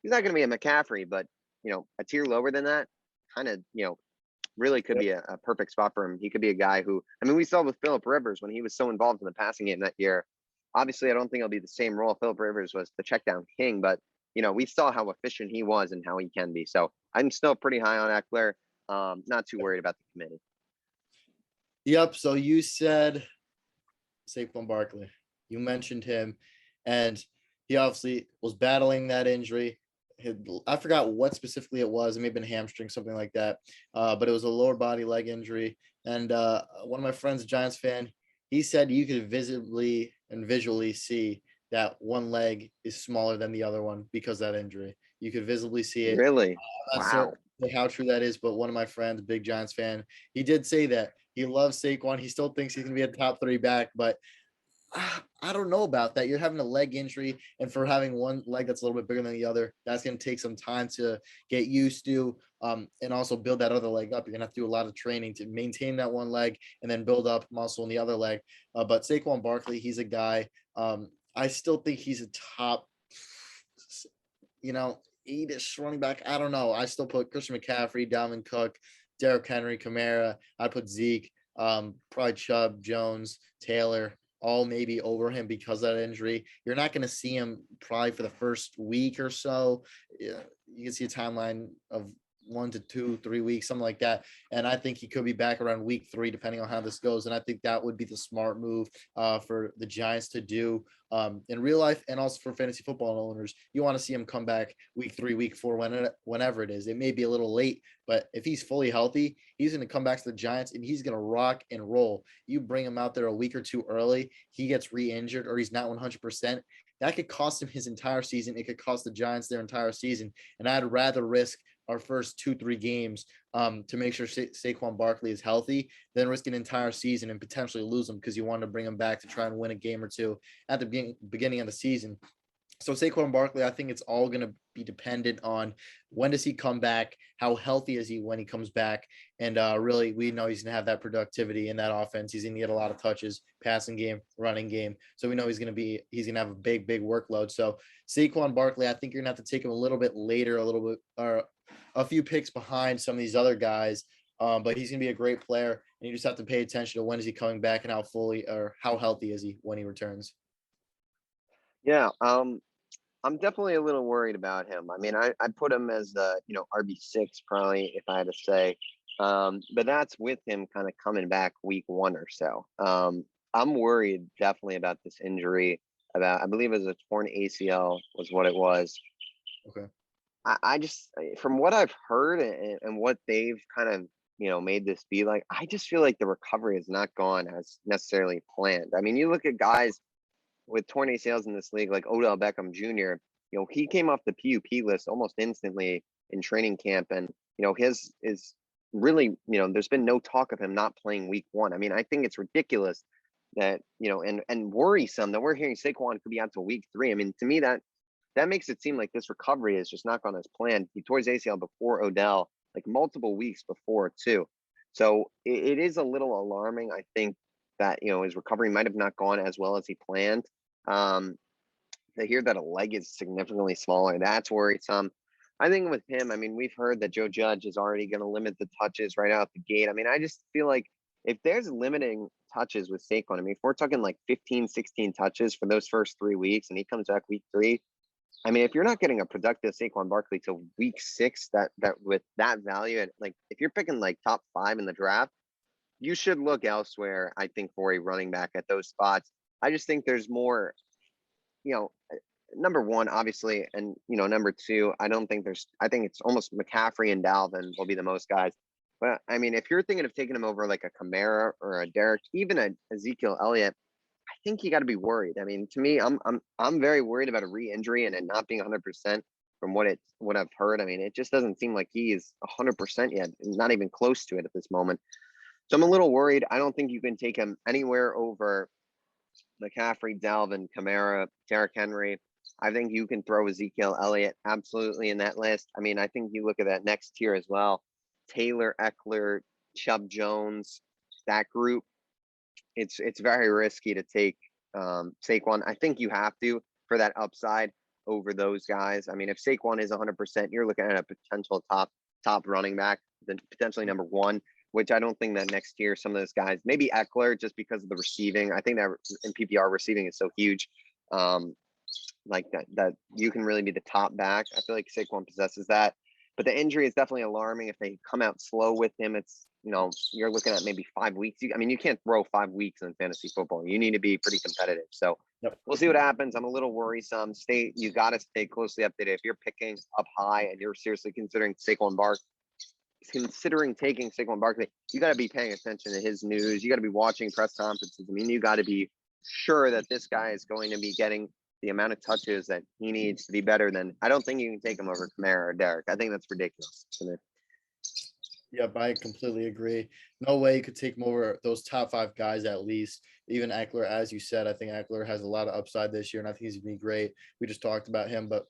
he's not going to be a McCaffrey, but, a tier lower than that kind of, really could be a perfect spot for him. He could be a guy who, I mean, we saw with Phillip Rivers when he was so involved in the passing game that year. Obviously, I don't think it'll be the same role. Phillip Rivers was the check down king, but, we saw how efficient he was and how he can be. So I'm still pretty high on Eckler. Not too worried about the committee. Yep. So you said Saquon Barkley. You mentioned him, and he obviously was battling that injury. I forgot what specifically it was. It may have been hamstring, something like that. But it was a lower body leg injury. And one of my friends, a Giants fan, he said you could visibly and visually see that one leg is smaller than the other one because of that injury. You could visibly see it. Really? I'm not Wow. certain how true that is, but one of my friends, a big Giants fan, he did say that he loves Saquon. He still thinks he's going to be a top 3 back, but I don't know about that. You're having a leg injury, and for having one leg that's a little bit bigger than the other, that's going to take some time to get used to, and also build that other leg up. You're going to have to do a lot of training to maintain that one leg and then build up muscle in the other leg. But Saquon Barkley, he's a guy. I still think he's a top, 8-ish running back. I don't know. I still put Christian McCaffrey, Dalvin Cook, Derrick Henry, Kamara. I put Zeke, probably Chubb, Jones, Taylor, all maybe over him because of that injury. You're not going to see him probably for the first week or so. You can see a timeline of 1 to 2, 3 weeks, something like that. And I think he could be back around week 3, depending on how this goes. And I think that would be the smart move for the Giants to do in real life, and also for fantasy football owners. You want to see him come back week 3, week 4, whenever it is. It may be a little late, but if he's fully healthy, he's going to come back to the Giants and he's going to rock and roll. You bring him out there a week or 2 early, he gets re-injured or he's not 100%. That could cost him his entire season. It could cost the Giants their entire season. And I'd rather risk our first 2-3 games to make sure Saquon Barkley is healthy than risk an entire season and potentially lose him because you want to bring him back to try and win a game or 2 at the beginning of the season. So Saquon Barkley, I think it's all going to be dependent on when does he come back, how healthy is he when he comes back, and really we know he's going to have that productivity in that offense. He's going to get a lot of touches, passing game, running game. So we know he's going to have a big workload. So Saquon Barkley, I think you're going to have to take him a little bit later, or a few picks behind some of these other guys. But he's going to be a great player, and you just have to pay attention to when is he coming back and how healthy is he when he returns. Yeah. I'm definitely a little worried about him. I mean, I put him as the, RB6 probably, if I had to say. But that's with him kind of coming back week 1 or so. I'm worried definitely about this injury. I believe it was a torn ACL was what it was. Okay. I just, from what I've heard and what they've kind of, made this be like, I just feel like the recovery has not gone as necessarily planned. I mean, you look at guys with torn ACLs in this league, like Odell Beckham Jr., he came off the PUP list almost instantly in training camp. And, his is really, there's been no talk of him not playing week one. I mean, I think it's ridiculous that, and worrisome that we're hearing Saquon could be out till week three. I mean, to me, that makes it seem like this recovery is just not gone as planned. He tore his ACL before Odell, like multiple weeks before too. So it is a little alarming. I think that, his recovery might have not gone as well as he planned. To hear that a leg is significantly smaller, that's worrisome. I think with him, I mean, we've heard that Joe Judge is already going to limit the touches right out the gate. I mean, I just feel like if there's limiting touches with Saquon, I mean, if we're talking like 15, 16 touches for those first 3 weeks and he comes back week three, I mean, if you're not getting a productive Saquon Barkley till week six, that with that value, and like if you're picking like top 5 in the draft, you should look elsewhere, I think, for a running back at those spots. I just think there's more, number one, obviously, and number two, I think it's almost McCaffrey and Dalvin will be the most guys. But I mean, if you're thinking of taking him over like a Kamara or a Derek, even a Ezekiel Elliott, I think you got to be worried. I mean, to me, I'm very worried about a re-injury and it not being 100% from what I've heard. I mean, it just doesn't seem like he is 100% yet, not even close to it at this moment. So I'm a little worried. I don't think you can take him anywhere over McCaffrey, Dalvin, Kamara, Derrick Henry. I think you can throw Ezekiel Elliott absolutely in that list. I mean, I think you look at that next tier as well. Taylor, Eckler, Chubb Jones, that group. It's very risky to take Saquon. I think you have to for that upside over those guys. I mean, if Saquon is 100%, you're looking at a potential top running back, then potentially number one, which I don't think that next year some of those guys, maybe Eckler, just because of the receiving. I think that in PPR receiving is so huge, like that you can really be the top back. I feel like Saquon possesses that. But the injury is definitely alarming. If they come out slow with him, it's, you're looking at maybe 5 weeks. I mean, you can't throw 5 weeks in fantasy football. You need to be pretty competitive. So We'll see what happens. I'm a little worrisome. You got to stay closely updated. If you're picking up high and you're seriously considering taking Saquon Barkley, you got to be paying attention to his news. You got to be watching press conferences. I mean, you got to be sure that this guy is going to be getting the amount of touches that he needs to be better than. I don't think you can take him over Kamara or Derek. I think that's ridiculous to me. Yep, I completely agree. No way you could take him over those top 5 guys at least. Even Eckler, as you said, I think Eckler has a lot of upside this year, and I think he's going to be great. We just talked about him, but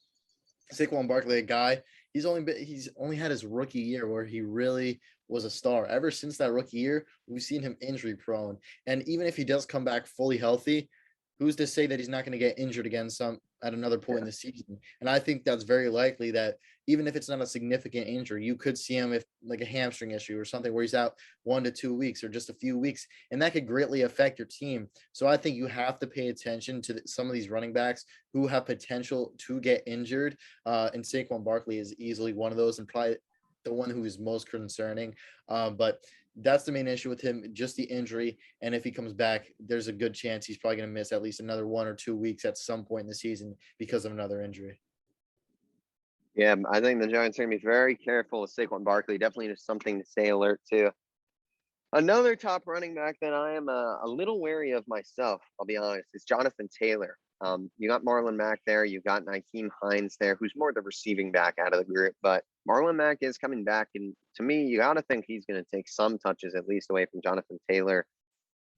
Saquon Barkley, a guy, he's only had his rookie year where he really was a star. Ever since that rookie year, we've seen him injury prone. And even if he does come back fully healthy, who's to say that he's not going to get injured again at another point in the season? And I think that's very likely that even if it's not a significant injury, you could see him if like a hamstring issue or something where he's out 1 to 2 weeks or just a few weeks, and that could greatly affect your team. So I think you have to pay attention to some of these running backs who have potential to get injured. And Saquon Barkley is easily one of those, and probably the one who is most concerning. But that's the main issue with him, just the injury. And if he comes back, there's a good chance he's probably going to miss at least another 1 or 2 weeks at some point in the season because of another injury. Yeah, I think the Giants are going to be very careful with Saquon Barkley. Definitely just something to stay alert to. Another top running back that I am a little wary of myself, I'll be honest, is Jonathan Taylor. You got Marlon Mack there. You got Nyheim Hines there, who's more the receiving back out of the group. But Marlon Mack is coming back. And to me, you got to think he's going to take some touches at least away from Jonathan Taylor.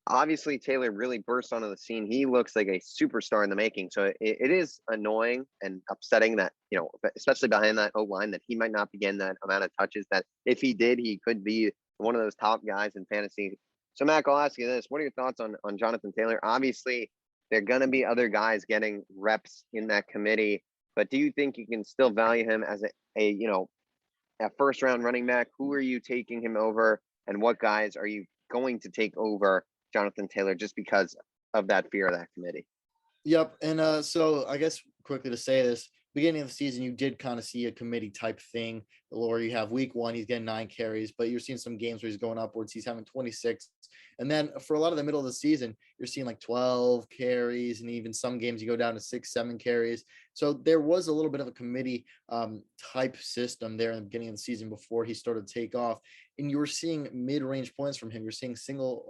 Obviously, Taylor really burst onto the scene. He looks like a superstar in the making. So it is annoying and upsetting that, especially behind that O-line, that he might not be getting that amount of touches, that if he did, he could be one of those top guys in fantasy. So, Mac, I'll ask you this. What are your thoughts on Jonathan Taylor? Obviously, there are going to be other guys getting reps in that committee, but do you think you can still value him as a first-round running back? Who are you taking him over, and what guys are you going to take over Jonathan Taylor just because of that fear of that committee? Yep. And so I guess quickly to say this, beginning of the season, you did kind of see a committee type thing where you have week 1, he's getting 9 carries, but you're seeing some games where he's going upwards. He's having 26. And then for a lot of the middle of the season, you're seeing like 12 carries, and even some games you go down to 6, 7 carries. So there was a little bit of a committee type system there in the beginning of the season before he started to take off. And you were seeing mid-range points from him. You're seeing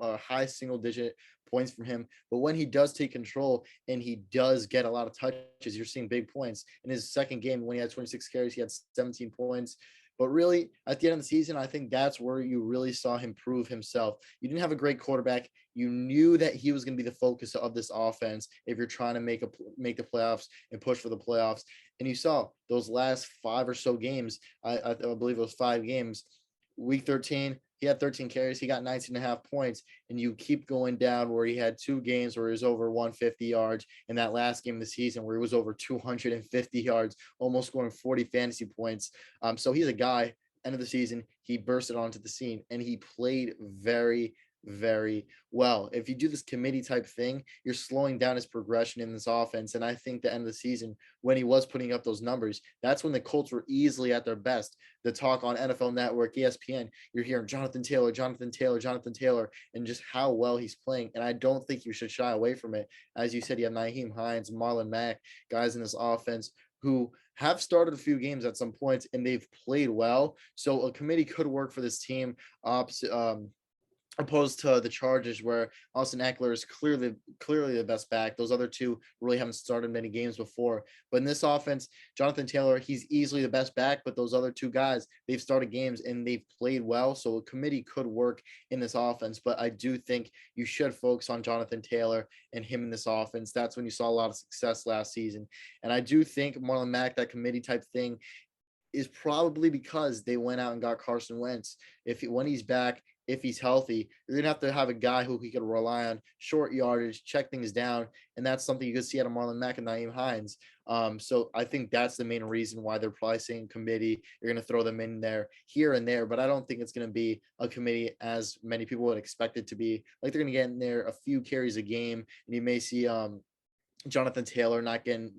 high single-digit points from him. But when he does take control and he does get a lot of touches, you're seeing big points. In his second game, when he had 26 carries, he had 17 points. But really, at the end of the season, I think that's where you really saw him prove himself. You didn't have a great quarterback. You knew that he was going to be the focus of this offense if you're trying to make the playoffs and push for the playoffs. And you saw those last 5 or so games. I believe it was 5 games. Week 13, he had 13 carries. He got 19.5 points. And you keep going down where he had 2 games where he was over 150 yards. And that last game of the season where he was over 250 yards, almost scoring 40 fantasy points. So he's a guy, end of the season, he bursted onto the scene and he played very, very well. If you do this committee type thing, you're slowing down his progression in this offense. And I think the end of the season, when he was putting up those numbers, that's when the Colts were easily at their best. The talk on NFL Network, ESPN, you're hearing Jonathan Taylor, and just how well he's playing. And I don't think you should shy away from it. As you said, you have Nyheim Hines, Marlon Mack, guys in this offense who have started a few games at some points and they've played well. So a committee could work for this team. Opposed to the Chargers, where Austin Eckler is clearly the best back. Those other two really haven't started many games before. But in this offense, Jonathan Taylor, he's easily the best back, but those other 2 guys, they've started games and they've played well. So a committee could work in this offense. But I do think you should focus on Jonathan Taylor and him in this offense. That's when you saw a lot of success last season. And I do think Marlon Mack, that committee type thing, is probably because they went out and got Carson Wentz. When he's back, if he's healthy, you're going to have a guy who he could rely on, short yardage, check things down. And that's something you could see out of Marlon Mack and Nyheim Hines. So I think that's the main reason why they're probably saying committee. You're going to throw them in there here and there, but I don't think it's going to be a committee as many people would expect it to be. Like, they're going to get in there a few carries a game, and you may see Jonathan Taylor not getting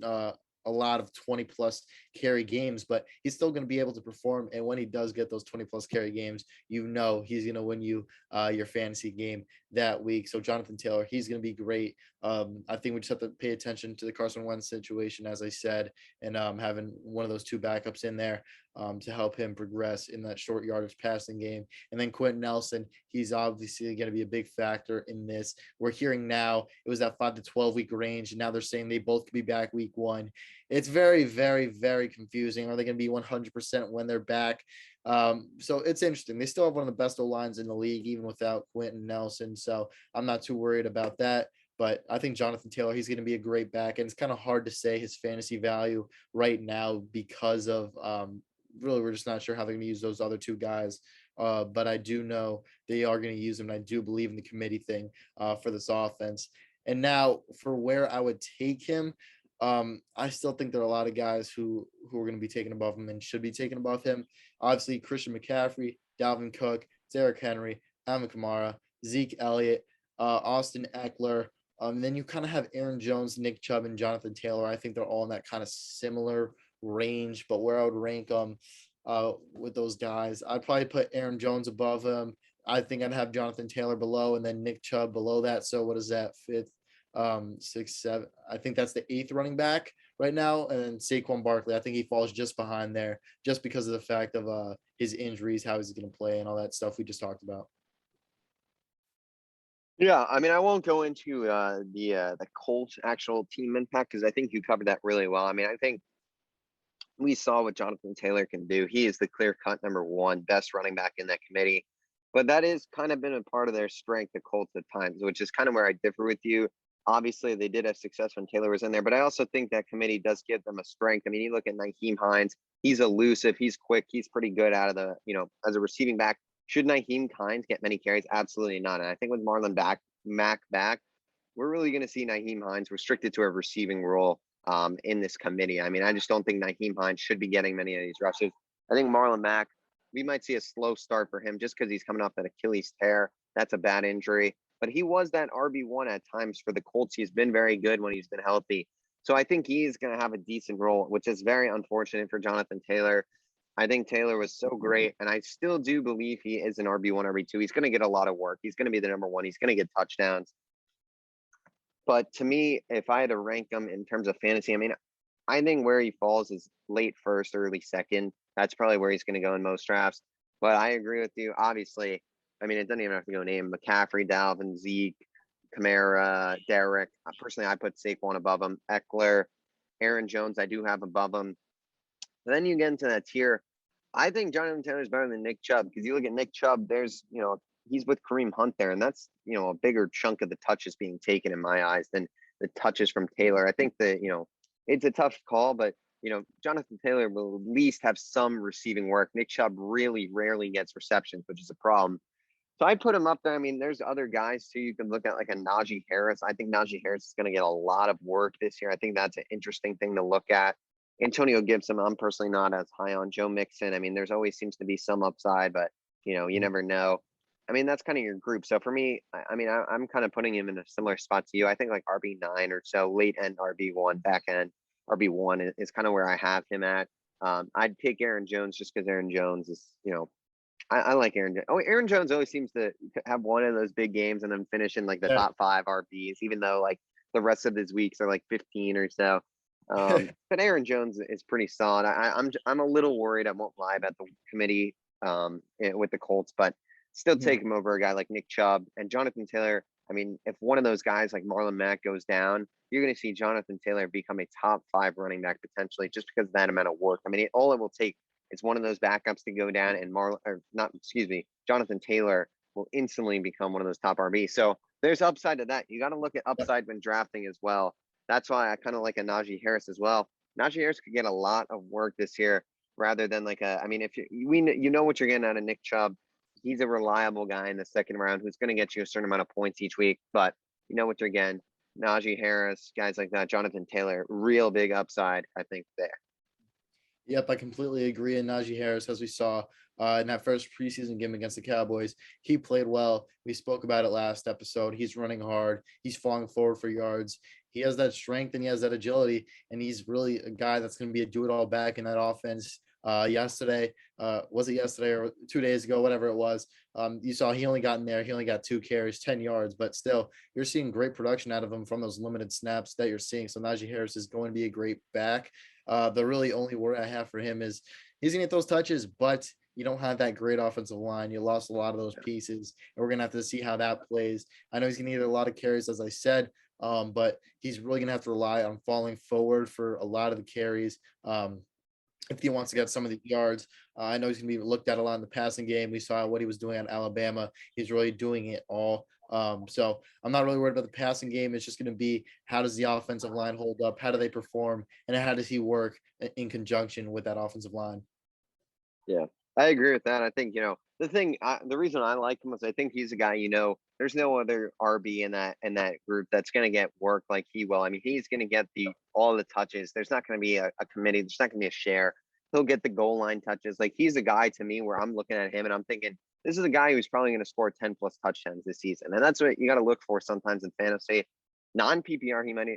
a lot of 20 plus carry games, but he's still going to be able to perform. And when he does get those 20 plus carry games, you know he's going to win you your fantasy game that week. So Jonathan Taylor, he's going to be great. I think we just have to pay attention to the Carson Wentz situation, as I said, and having one of those 2 backups in there to help him progress in that short yardage passing game. And then Quentin Nelson, he's obviously going to be a big factor in this. We're hearing now it was that 5 to 12 week range, and now they're saying they both could be back week 1. It's very, very, very confusing. Are they going to be 100% when they're back? So it's interesting. They still have one of the best O-lines in the league, even without Quentin Nelson. So I'm not too worried about that. But I think Jonathan Taylor, he's going to be a great back. And it's kind of hard to say his fantasy value right now because of really, we're just not sure how they're going to use those other 2 guys. But I do know they are going to use them. And I do believe in the committee thing for this offense. And now for where I would take him, I still think there are a lot of guys who are going to be taken above him and should be taken above him. Obviously, Christian McCaffrey, Dalvin Cook, Derrick Henry, Alvin Kamara, Zeke Elliott, Austin Eckler. Then you kind of have Aaron Jones, Nick Chubb, and Jonathan Taylor. I think they're all in that kind of similar range, but where I would rank them with those guys, I'd probably put Aaron Jones above him. I think I'd have Jonathan Taylor below, and then Nick Chubb below that. So what is that? 5th, 6th, 7th. I think that's the 8th running back right now. And then Saquon Barkley, I think he falls just behind there, just because of the fact of his injuries, how he's going to play, and all that stuff we just talked about. Yeah, I mean, I won't go into the Colts actual team impact because I think you covered that really well. I mean, I think we saw what Jonathan Taylor can do. He is the clear-cut number 1 best running back in that committee. But that is kind of been a part of their strength, the Colts at times, which is kind of where I differ with you. Obviously, they did have success when Taylor was in there, but I also think that committee does give them a strength. I mean, you look at Nyheim Hines, he's elusive, he's quick, he's pretty good out of the, as a receiving back. Should Nyheim Hines get many carries? Absolutely not. And I think with Marlon Mack back, we're really going to see Nyheim Hines restricted to a receiving role in this committee. I mean, I just don't think Nyheim Hines should be getting many of these rushes. I think Marlon Mack, we might see a slow start for him just because he's coming off that Achilles tear. That's a bad injury. But he was that RB1 at times for the Colts. He's been very good when he's been healthy. So I think he's going to have a decent role, which is very unfortunate for Jonathan Taylor. I think Taylor was so great, and I still do believe he is an RB1, RB2. He's going to get a lot of work. He's going to be the number one. He's going to get touchdowns. But to me, if I had to rank him in terms of fantasy, I mean, I think where he falls is late first, early second. That's probably where he's going to go in most drafts. But I agree with you. Obviously, I mean, it doesn't even have to go name McCaffrey, Dalvin, Zeke, Kamara, Derek. Personally, I put Saquon above him. Eckler, Aaron Jones, I do have above him. But then you get into that tier. I think Jonathan Taylor's better than Nick Chubb because you look at Nick Chubb, there's, he's with Kareem Hunt there, and that's, a bigger chunk of the touches being taken in my eyes than the touches from Taylor. I think that, it's a tough call, but, Jonathan Taylor will at least have some receiving work. Nick Chubb really rarely gets receptions, which is a problem. So I put him up there. I mean, there's other guys too. You can look at like a Naji Harris. I think Naji Harris is going to get a lot of work this year. I think that's an interesting thing to look at. Antonio Gibson, I'm personally not as high on. Joe Mixon, I mean, there's always seems to be some upside, but you never know. I mean, that's kind of your group. So for me, I'm kind of putting him in a similar spot to you. I think like RB9 or so, late end RB1, back end RB1 is kind of where I have him at. I'd pick Aaron Jones just because Aaron Jones is, I like Aaron. Aaron Jones always seems to have one of those big games and then finish in like the top 5 RBs, even though like the rest of his weeks are like 15 or so. But Aaron Jones is pretty solid. I'm a little worried. I won't lie about the committee with the Colts, but still take him over a guy like Nick Chubb and Jonathan Taylor. I mean, if one of those guys like Marlon Mack goes down, you're going to see Jonathan Taylor become a top 5 running back potentially just because of that amount of work. I mean, all it will take is one of those backups to go down, and Jonathan Taylor will instantly become one of those top RBs. So there's upside to that. You got to look at upside when drafting as well. That's why I kind of like a Naji Harris as well. Naji Harris could get a lot of work this year rather than like if you know what you're getting out of Nick Chubb. He's a reliable guy in the second round who's going to get you a certain amount of points each week, but you know what you're getting. Najee Harris, guys like that, Jonathan Taylor, real big upside, I think, there. Yep, I completely agree. And Naji Harris, as we saw in that first preseason game against the Cowboys, he played well. We spoke about it last episode. He's running hard. He's falling forward for yards. He has that strength and he has that agility, and he's really a guy that's going to be a do-it-all back in that offense. Yesterday, was it yesterday or 2 days ago, whatever it was, you saw he only got in there. He only got 2 carries, 10 yards, but still you're seeing great production out of him from those limited snaps that you're seeing. So Najee Harris is going to be a great back. The really only worry I have for him is he's going to get those touches, but you don't have that great offensive line. You lost a lot of those pieces, and we're going to have to see how that plays. I know he's going to need a lot of carries, as I said, but he's really going to have to rely on falling forward for a lot of the carries. If he wants to get some of the yards, I know he's going to be looked at a lot in the passing game. We saw what he was doing at Alabama. He's really doing it all. So I'm not really worried about the passing game. It's just going to be, how does the offensive line hold up? How do they perform? And how does he work in conjunction with that offensive line? Yeah, I agree with that. I think, the reason I like him is I think he's a guy, there's no other RB in that group that's going to get work like he will. I mean, he's going to get all the touches. There's not going to be a committee. There's not going to be a share. He'll get the goal line touches. Like, he's a guy to me where I'm looking at him and I'm thinking, this is a guy who's probably going to score 10 plus touchdowns this season. And that's what you got to look for sometimes in fantasy. Non-PPR, he might.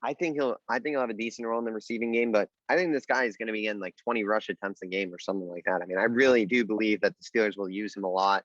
I think he'll have a decent role in the receiving game, but I think this guy is going to be in like 20 rush attempts a game or something like that. I mean, I really do believe that the Steelers will use him a lot.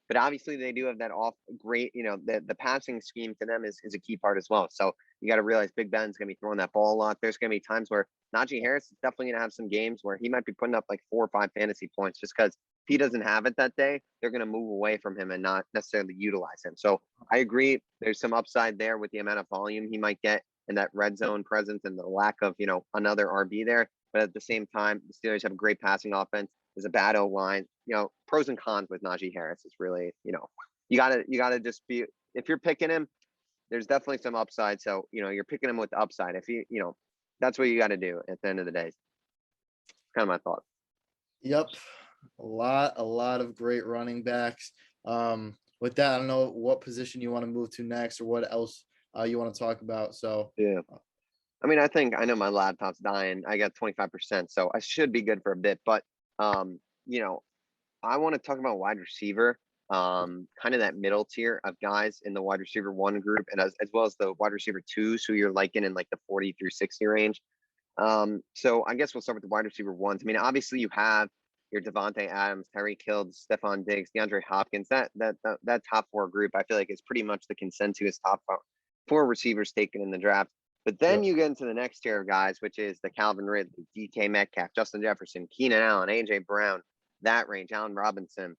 But obviously they do have that the passing scheme to them is a key part as well. So you got to realize Big Ben's going to be throwing that ball a lot. There's going to be times where Najee Harris is definitely going to have some games where he might be putting up like 4 or 5 fantasy points just because if he doesn't have it that day, they're going to move away from him and not necessarily utilize him. So I agree. There's some upside there with the amount of volume he might get and that red zone presence and the lack of, another RB there. But at the same time, the Steelers have a great passing offense. There's a bad O-line. Pros and cons with Najee Harris is really, you gotta just be, if you're picking him, there's definitely some upside. So, you're picking him with the upside. If that's what you got to do at the end of the day. Kind of my thought. Yep. A lot of great running backs. With that, I don't know what position you want to move to next or what else you want to talk about. So, yeah. I know my laptop's dying. I got 25%, so I should be good for a bit. But, I want to talk about wide receiver. kind of that middle tier of guys in the wide receiver 1 group, and as well as the wide receiver 2s who you're liking in like the 40 through 60 range. So I guess we'll start with the wide receiver 1s. I mean, obviously you have your Devontae Adams, Tyreek Hill, Stephon Diggs, DeAndre Hopkins. That top 4 group, I feel like, is pretty much the consensus top 4 receivers taken in the draft. But then you get into the next tier of guys, which is the Calvin Ridley, DK Metcalf, Justin Jefferson, Keenan Allen, AJ Brown, that range, Allen Robinson.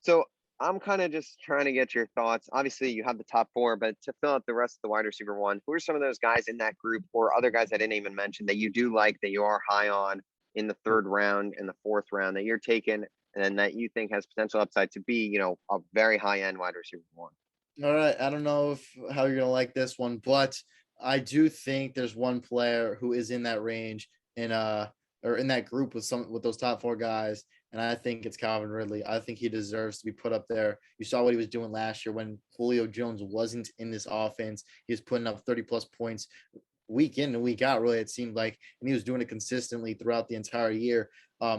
So I'm kind of just trying to get your thoughts. Obviously, you have the top 4, but to fill out the rest of the wide receiver 1, who are some of those guys in that group or other guys I didn't even mention that you do like, that you are high on in the 3rd round and the 4th round that you're taking and that you think has potential upside to be, a very high end wide receiver 1? All right. I don't know how you're going to like this one, but I do think there's one player who is in that range or in that group with those top 4 guys. And I think it's Calvin Ridley. I think he deserves to be put up there. You saw what he was doing last year when Julio Jones wasn't in this offense. He was putting up 30+ points week in and week out, really, it seemed like, and he was doing it consistently throughout the entire year.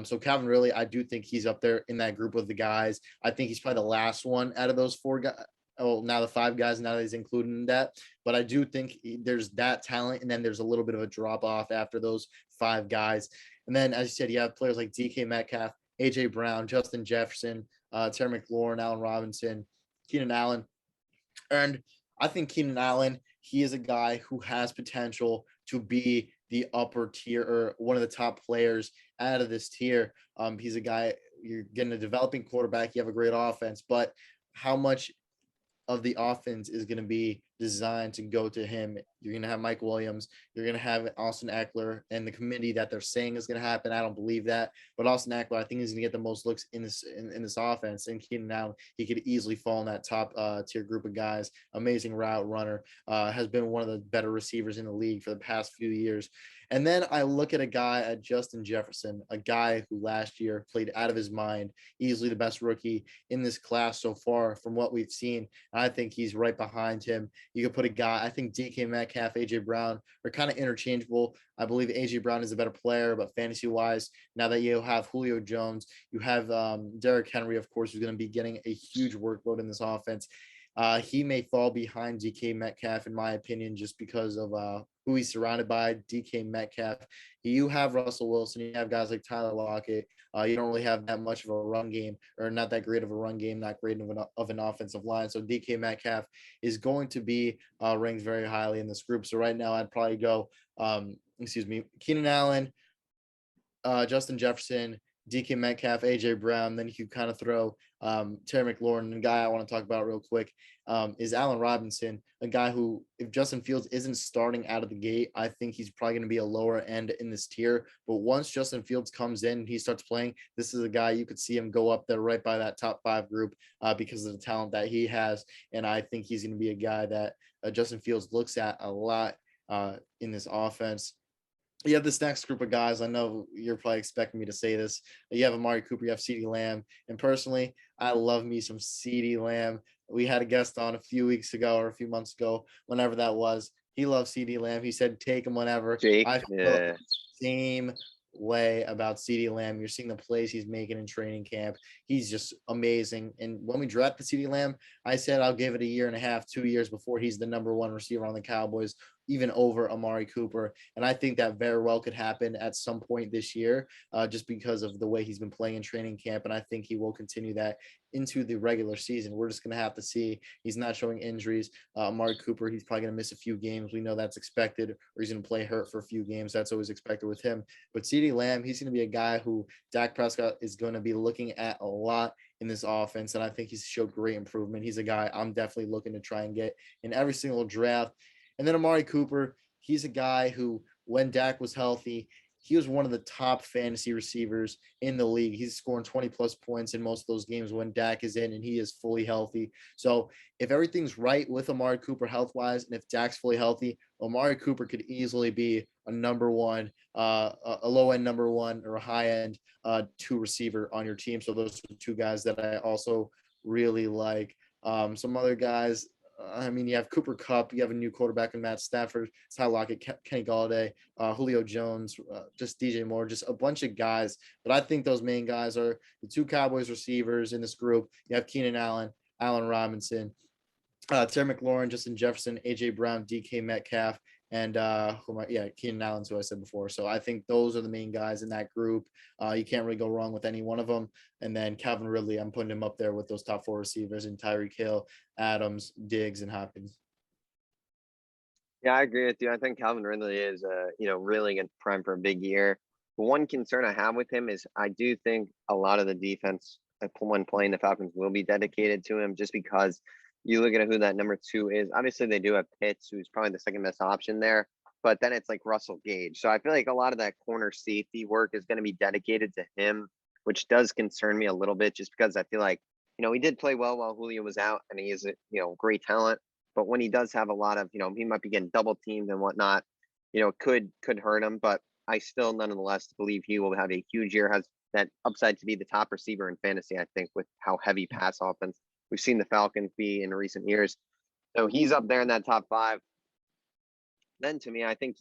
So Calvin Ridley, I do think he's up there in that group of the guys. I think he's probably the last one out of those 4 guys. Oh, now the 5 guys, now that he's included in that. But I do think there's that talent, and then there's a little bit of a drop off after those 5 guys. And then, as you said, you have players like DK Metcalf, AJ Brown, Justin Jefferson, Terry McLaurin, Allen Robinson, Keenan Allen. And I think Keenan Allen, he is a guy who has potential to be the upper tier or one of the top players out of this tier. He's a guy, you're getting a developing quarterback, you have a great offense, but how much of the offense is going to be designed to go to him? You're going to have Mike Williams. You're going to have Austin Eckler and the committee that they're saying is going to happen. I don't believe that, but Austin Eckler, I think he's going to get the most looks in this offense. And Keenan Allen, he could easily fall in that top tier group of guys. Amazing route runner, has been one of the better receivers in the league for the past few years. And then I look at a guy at Justin Jefferson, a guy who last year played out of his mind, easily the best rookie in this class so far from what we've seen. I think he's right behind him. You could put a guy, I think DK Metcalf, AJ Brown are kind of interchangeable. I believe AJ Brown is a better player, but fantasy wise, now that you have Julio Jones, you have Derrick Henry, of course, who's going to be getting a huge workload in this offense. He may fall behind DK Metcalf, in my opinion, just because of who he's surrounded by. DK Metcalf, you have Russell Wilson, you have guys like Tyler Lockett. You don't really have that much of a run game, or not that great of a run game, not great of an offensive line. So DK Metcalf is going to be ranked very highly in this group. So right now, I'd probably go, Keenan Allen, Justin Jefferson, DK Metcalf, AJ Brown. Then you kind of throw Terry McLaurin. And a guy I want to talk about real quick is Allen Robinson, a guy who, if Justin Fields isn't starting out of the gate, I think he's probably going to be a lower end in this tier. But once Justin Fields comes in and he starts playing, this is a guy you could see him go up there right by that top 5 group because of the talent that he has. And I think he's going to be a guy that Justin Fields looks at a lot in this offense. You have this next group of guys. I know you're probably expecting me to say this. You have Amari Cooper, you have CeeDee Lamb. And personally, I love me some CeeDee Lamb. We had a guest on a few weeks ago or a few months ago, whenever that was. He loves CeeDee Lamb. He said, take him whenever. Jake, I feel the same way about CeeDee Lamb. You're seeing the plays he's making in training camp. He's just amazing. And when we drafted CeeDee Lamb, I said I'll give it a year and a half, 2 years before he's the number 1 receiver on the Cowboys, even over Amari Cooper. And I think that very well could happen at some point this year, just because of the way he's been playing in training camp. And I think he will continue that into the regular season. We're just going to have to see. He's not showing injuries. Amari Cooper, he's probably going to miss a few games. We know that's expected, or he's going to play hurt for a few games. That's always expected with him. But CeeDee Lamb, he's going to be a guy who Dak Prescott is going to be looking at a lot in this offense. And I think he's showed great improvement. He's a guy I'm definitely looking to try and get in every single draft. And then Amari Cooper, he's a guy who, when Dak was healthy, he was one of the top fantasy receivers in the league. He's scoring 20+ points in most of those games when Dak is in and he is fully healthy. So if everything's right with Amari Cooper health-wise, and if Dak's fully healthy, Amari Cooper could easily be a number 1, a low-end number 1 or a high-end 2 receiver on your team. So those are 2 guys that I also really like. Some other guys I mean, you have Cooper Kupp, you have a new quarterback in Matt Stafford, Ty Lockett, Kenny Galladay, Julio Jones, just DJ Moore, just a bunch of guys. But I think those main guys are the two Cowboys receivers in this group. You have Keenan Allen, Allen Robinson, Terry McLaurin, Justin Jefferson, AJ Brown, DK Metcalf, and Keenan Allen's who I said before. So I think those are the main guys in that group. You can't really go wrong with any one of them. And then Calvin Ridley, I'm putting him up there with those top four receivers in Tyreek Hill, Adams, Diggs, and Hopkins. Yeah, I agree with you. I think Calvin Ridley is, really in prime for a big year. One concern I have with him is I do think a lot of the defense when playing the Falcons will be dedicated to him, just because you look at who that number 2 is. Obviously, they do have Pitts, who's probably the second best option there, but then it's like Russell Gage. So I feel like a lot of that corner safety work is going to be dedicated to him, which does concern me a little bit, just because I feel like, he did play well while Julio was out, and he is great talent. But when he does have a lot of, he might be getting double teamed and whatnot, could hurt him. But I still nonetheless believe he will have a huge year, has that upside to be the top receiver in fantasy, I think, with how heavy pass offense we've seen the Falcons be in recent years. So he's up there in that top 5. Then to me, I think,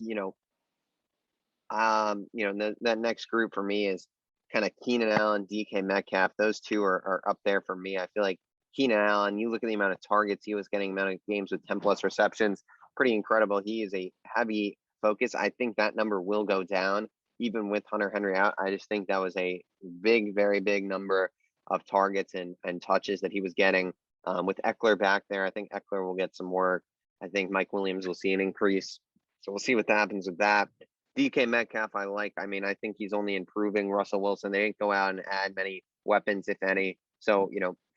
that next group for me is kind of Keenan Allen, DK Metcalf. Those two are up there for me. I feel like Keenan Allen, you look at the amount of targets he was getting, amount of games with 10 plus receptions, pretty incredible. He is a heavy focus. I think that number will go down even with Hunter Henry out. I just think that was a big, very big number of targets and touches that he was getting. With Eckler back there, I think Eckler will get some work. I think Mike Williams will see an increase. So we'll see what happens with that. DK Metcalf, I like. I mean, I think he's only improving. Russell Wilson, they didn't go out and add many weapons, if any. So,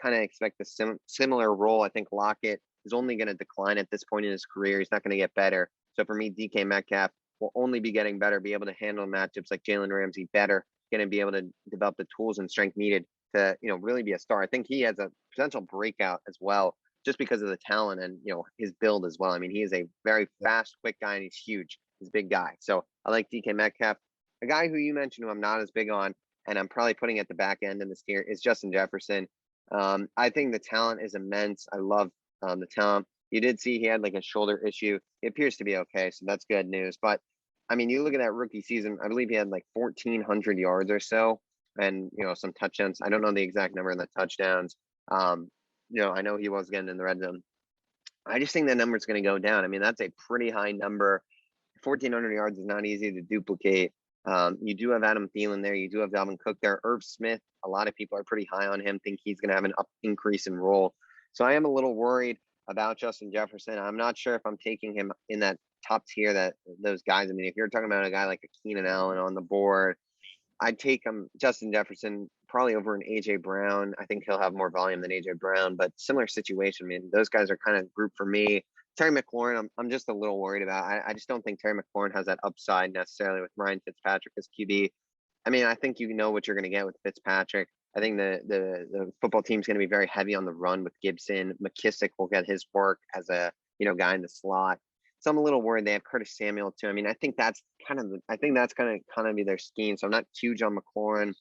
kind of expect a similar role. I think Lockett is only going to decline at this point in his career. He's not going to get better. So for me, DK Metcalf will only be getting better, be able to handle matchups like Jalen Ramsey better, going to be able to develop the tools and strength needed to, really be a star. I think he has a potential breakout as well, just because of the talent and, his build as well. I mean, he is a very fast, quick guy, and he's huge. He's a big guy. So I like DK Metcalf. A guy who you mentioned who I'm not as big on, and I'm probably putting at the back end in this tier, is Justin Jefferson. I think the talent is immense. I love the talent. You did see he had like a shoulder issue. It appears to be okay, so that's good news. But, I mean, you look at that rookie season, I believe he had like 1,400 yards or so and, some touchdowns. I don't know the exact number of the touchdowns. I know he was getting in the red zone. I just think that number is going to go down. I mean, that's a pretty high number. 1,400 yards is not easy to duplicate. You do have Adam Thielen there. You do have Dalvin Cook there. Irv Smith, a lot of people are pretty high on him, think he's going to have an increase in role. So I am a little worried about Justin Jefferson. I'm not sure if I'm taking him in that top tier, that those guys. I mean, if you're talking about a guy like a Keenan Allen on the board, I'd take Justin Jefferson probably over an AJ Brown. I think he'll have more volume than AJ Brown, but similar situation. I mean, those guys are kind of grouped for me. Terry McLaurin, I'm just a little worried about. I just don't think Terry McLaurin has that upside necessarily with Ryan Fitzpatrick as QB. I mean, I think you know what you're going to get with Fitzpatrick. I think the football team's going to be very heavy on the run with Gibson. McKissick will get his work as a guy in the slot. So I'm a little worried. They have Curtis Samuel too. I mean, I think that's going to be their scheme. So I'm not huge on McLaurin.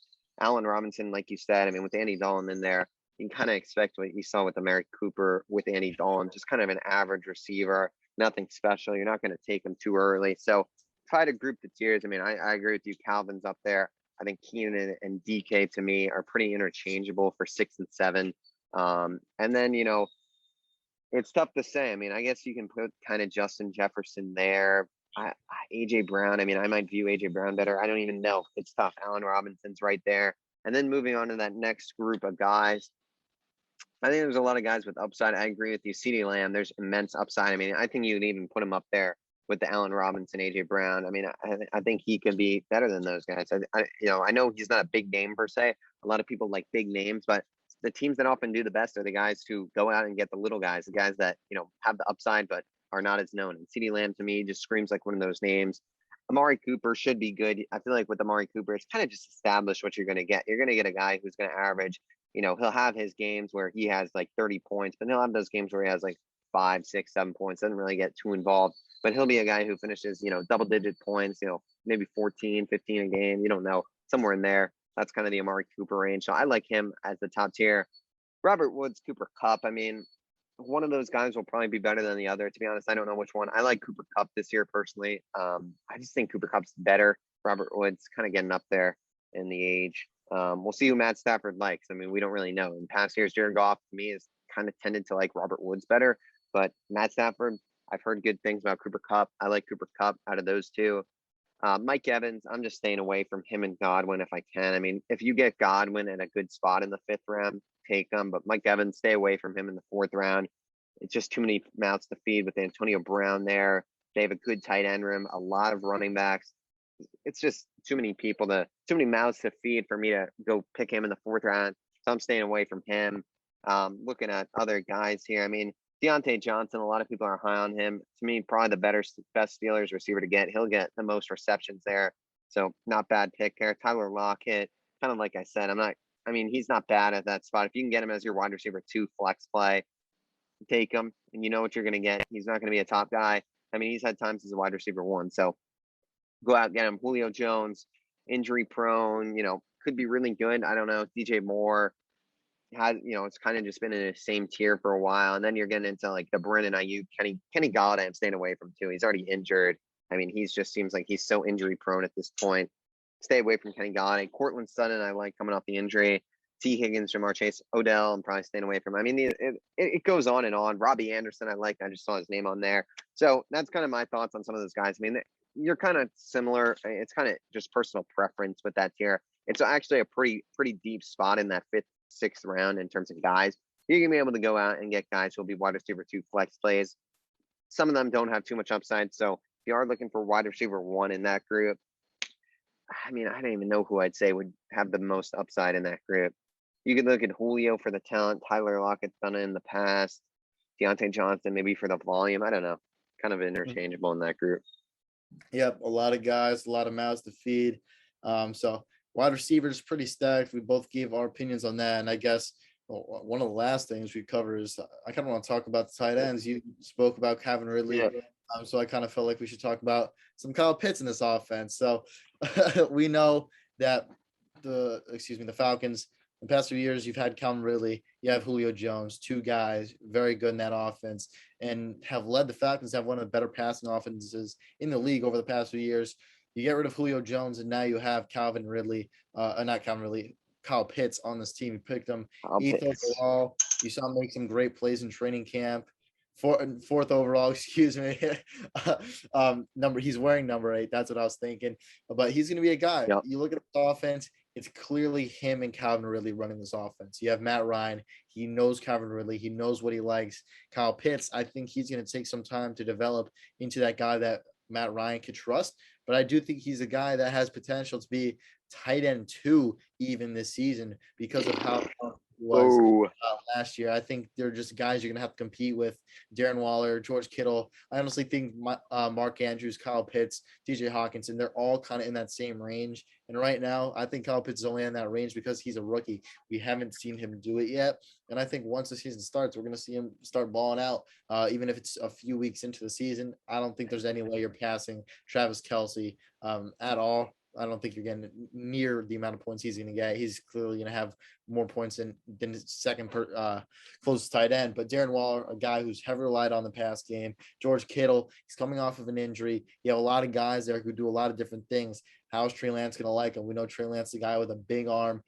Allen Robinson, like you said, I mean, with Andy Dalton in there, you can kind of expect what you saw with Amari Cooper with Andy Dalton, just kind of an average receiver, nothing special. You're not going to take him too early. So try to group the tiers. I mean, I agree with you. Calvin's up there. I think Keenan and DK to me are pretty interchangeable for 6 and 7. And then, it's tough to say. I mean, I guess you can put kind of Justin Jefferson there. AJ Brown. I mean, I might view AJ Brown better. I don't even know. It's tough. Allen Robinson's right there. And then moving on to that next group of guys, I think there's a lot of guys with upside. I agree with you. CeeDee Lamb, there's immense upside. I mean, I think you'd even put him up there with the Allen Robinson, AJ Brown. I mean, I think he could be better than those guys. I know he's not a big name per se. A lot of people like big names, but the teams that often do the best are the guys who go out and get the little guys, the guys that, have the upside, but are not as known. And CeeDee Lamb to me just screams like one of those names. Amari Cooper should be good. I feel like with Amari Cooper, it's kind of just established what you're going to get. You're going to get a guy who's going to average, he'll have his games where he has like 30 points, but he'll have those games where he has like 5, 6, 7 points. Doesn't really get too involved, but he'll be a guy who finishes, double digit points, maybe 14, 15 a game. You don't know, somewhere in there. That's kind of the Amari Cooper range. So I like him as the top tier. Robert Woods, Cooper Kupp. I mean, one of those guys will probably be better than the other. To be honest, I don't know which one. I like Cooper Kupp this year personally. I just think Cooper Kupp's better. Robert Woods kind of getting up there in the age. We'll see who Matt Stafford likes. I mean, we don't really know. In past years, Jared Goff to me has kind of tended to like Robert Woods better, but Matt Stafford, I've heard good things about Cooper Kupp. I like Cooper Kupp out of those two. Mike Evans, I'm just staying away from him and Godwin if I can. I mean, if you get Godwin at a good spot in the 5th round, take him. But Mike Evans, stay away from him in the 4th round. It's just too many mouths to feed with Antonio Brown there. They have a good tight end room, a lot of running backs. It's just too many too many mouths to feed for me to go pick him in the 4th round. So I'm staying away from him. Looking at other guys here, I mean, Deontay Johnson, a lot of people are high on him. To me, probably the best Steelers receiver to get. He'll get the most receptions there. So not bad pick there. Tyler Lockett, kind of like I said, he's not bad at that spot. If you can get him as your wide receiver 2 flex play, take him and you know what you're going to get. He's not going to be a top guy. I mean, he's had times as a wide receiver 1. So go out and get him. Julio Jones, injury prone, could be really good. I don't know. DJ Moore. It's kind of just been in the same tier for a while. And then you're getting into like the Brandon Ayuk, Kenny Galladay, I'm staying away from too. He's already injured. I mean, seems like he's so injury prone at this point. Stay away from Kenny Galladay. Cortland Sutton, I like coming off the injury. T. Higgins, Jamar Chase, Odell, I'm probably staying away from. I mean, it goes on and on. Robbie Anderson, I just saw his name on there. So that's kind of my thoughts on some of those guys. I mean, you're kind of similar. It's kind of just personal preference with that tier. It's actually a pretty deep spot in that 5th, 6th round in terms of guys. You're going to be able to go out and get guys who will be wide receiver 2 flex plays. Some of them don't have too much upside. So if you are looking for wide receiver 1 in that group, I mean, I don't even know who I'd say would have the most upside in that group. You could look at Julio for the talent. Tyler Lockett's done it in the past. Deontay Johnson maybe for the volume. I don't know. Kind of interchangeable in that group. Yep, a lot of guys, a lot of mouths to feed. So wide receivers pretty stacked. We both gave our opinions on that, and I guess one of the last things we cover is I kind of want to talk about the tight ends. You spoke about Calvin Ridley, Yeah. So I kind of felt like we should talk about some Kyle Pitts in this offense. So we know that the Falcons. In the past few years, you've had Calvin Ridley, you have Julio Jones, 2 guys very good in that offense, and have led the Falcons to have one of the better passing offenses in the league over the past few years. You get rid of Julio Jones, and now you have Kyle Pitts on this team. You picked him 8th overall. You saw him make some great plays in training camp. 4th overall, excuse me. He's wearing number 8. That's what I was thinking. But he's going to be a guy. Yep. You look at the offense, it's clearly him and Calvin Ridley running this offense. You have Matt Ryan. He knows Calvin Ridley. He knows what he likes. Kyle Pitts, I think he's going to take some time to develop into that guy that Matt Ryan could trust. But I do think he's a guy that has potential to be tight end 2 even this season because of how he was last year. I think they're just guys you're going to have to compete with. Darren Waller, George Kittle. I honestly think Mark Andrews, Kyle Pitts, DJ Hawkinson, they're all kind of in that same range. And right now, I think Kyle Pitts is only in that range because he's a rookie. We haven't seen him do it yet. And I think once the season starts, we're going to see him start balling out. Even if it's a few weeks into the season, I don't think there's any way you're passing Travis Kelce at all. I don't think you're getting near the amount of points he's going to get. He's clearly going to have more points than his second closest tight end. But Darren Waller, a guy who's heavily relied on the pass game. George Kittle, he's coming off of an injury. You have a lot of guys there who do a lot of different things. How's Trey Lance going to like him? We know Trey Lance is a guy with a big arm.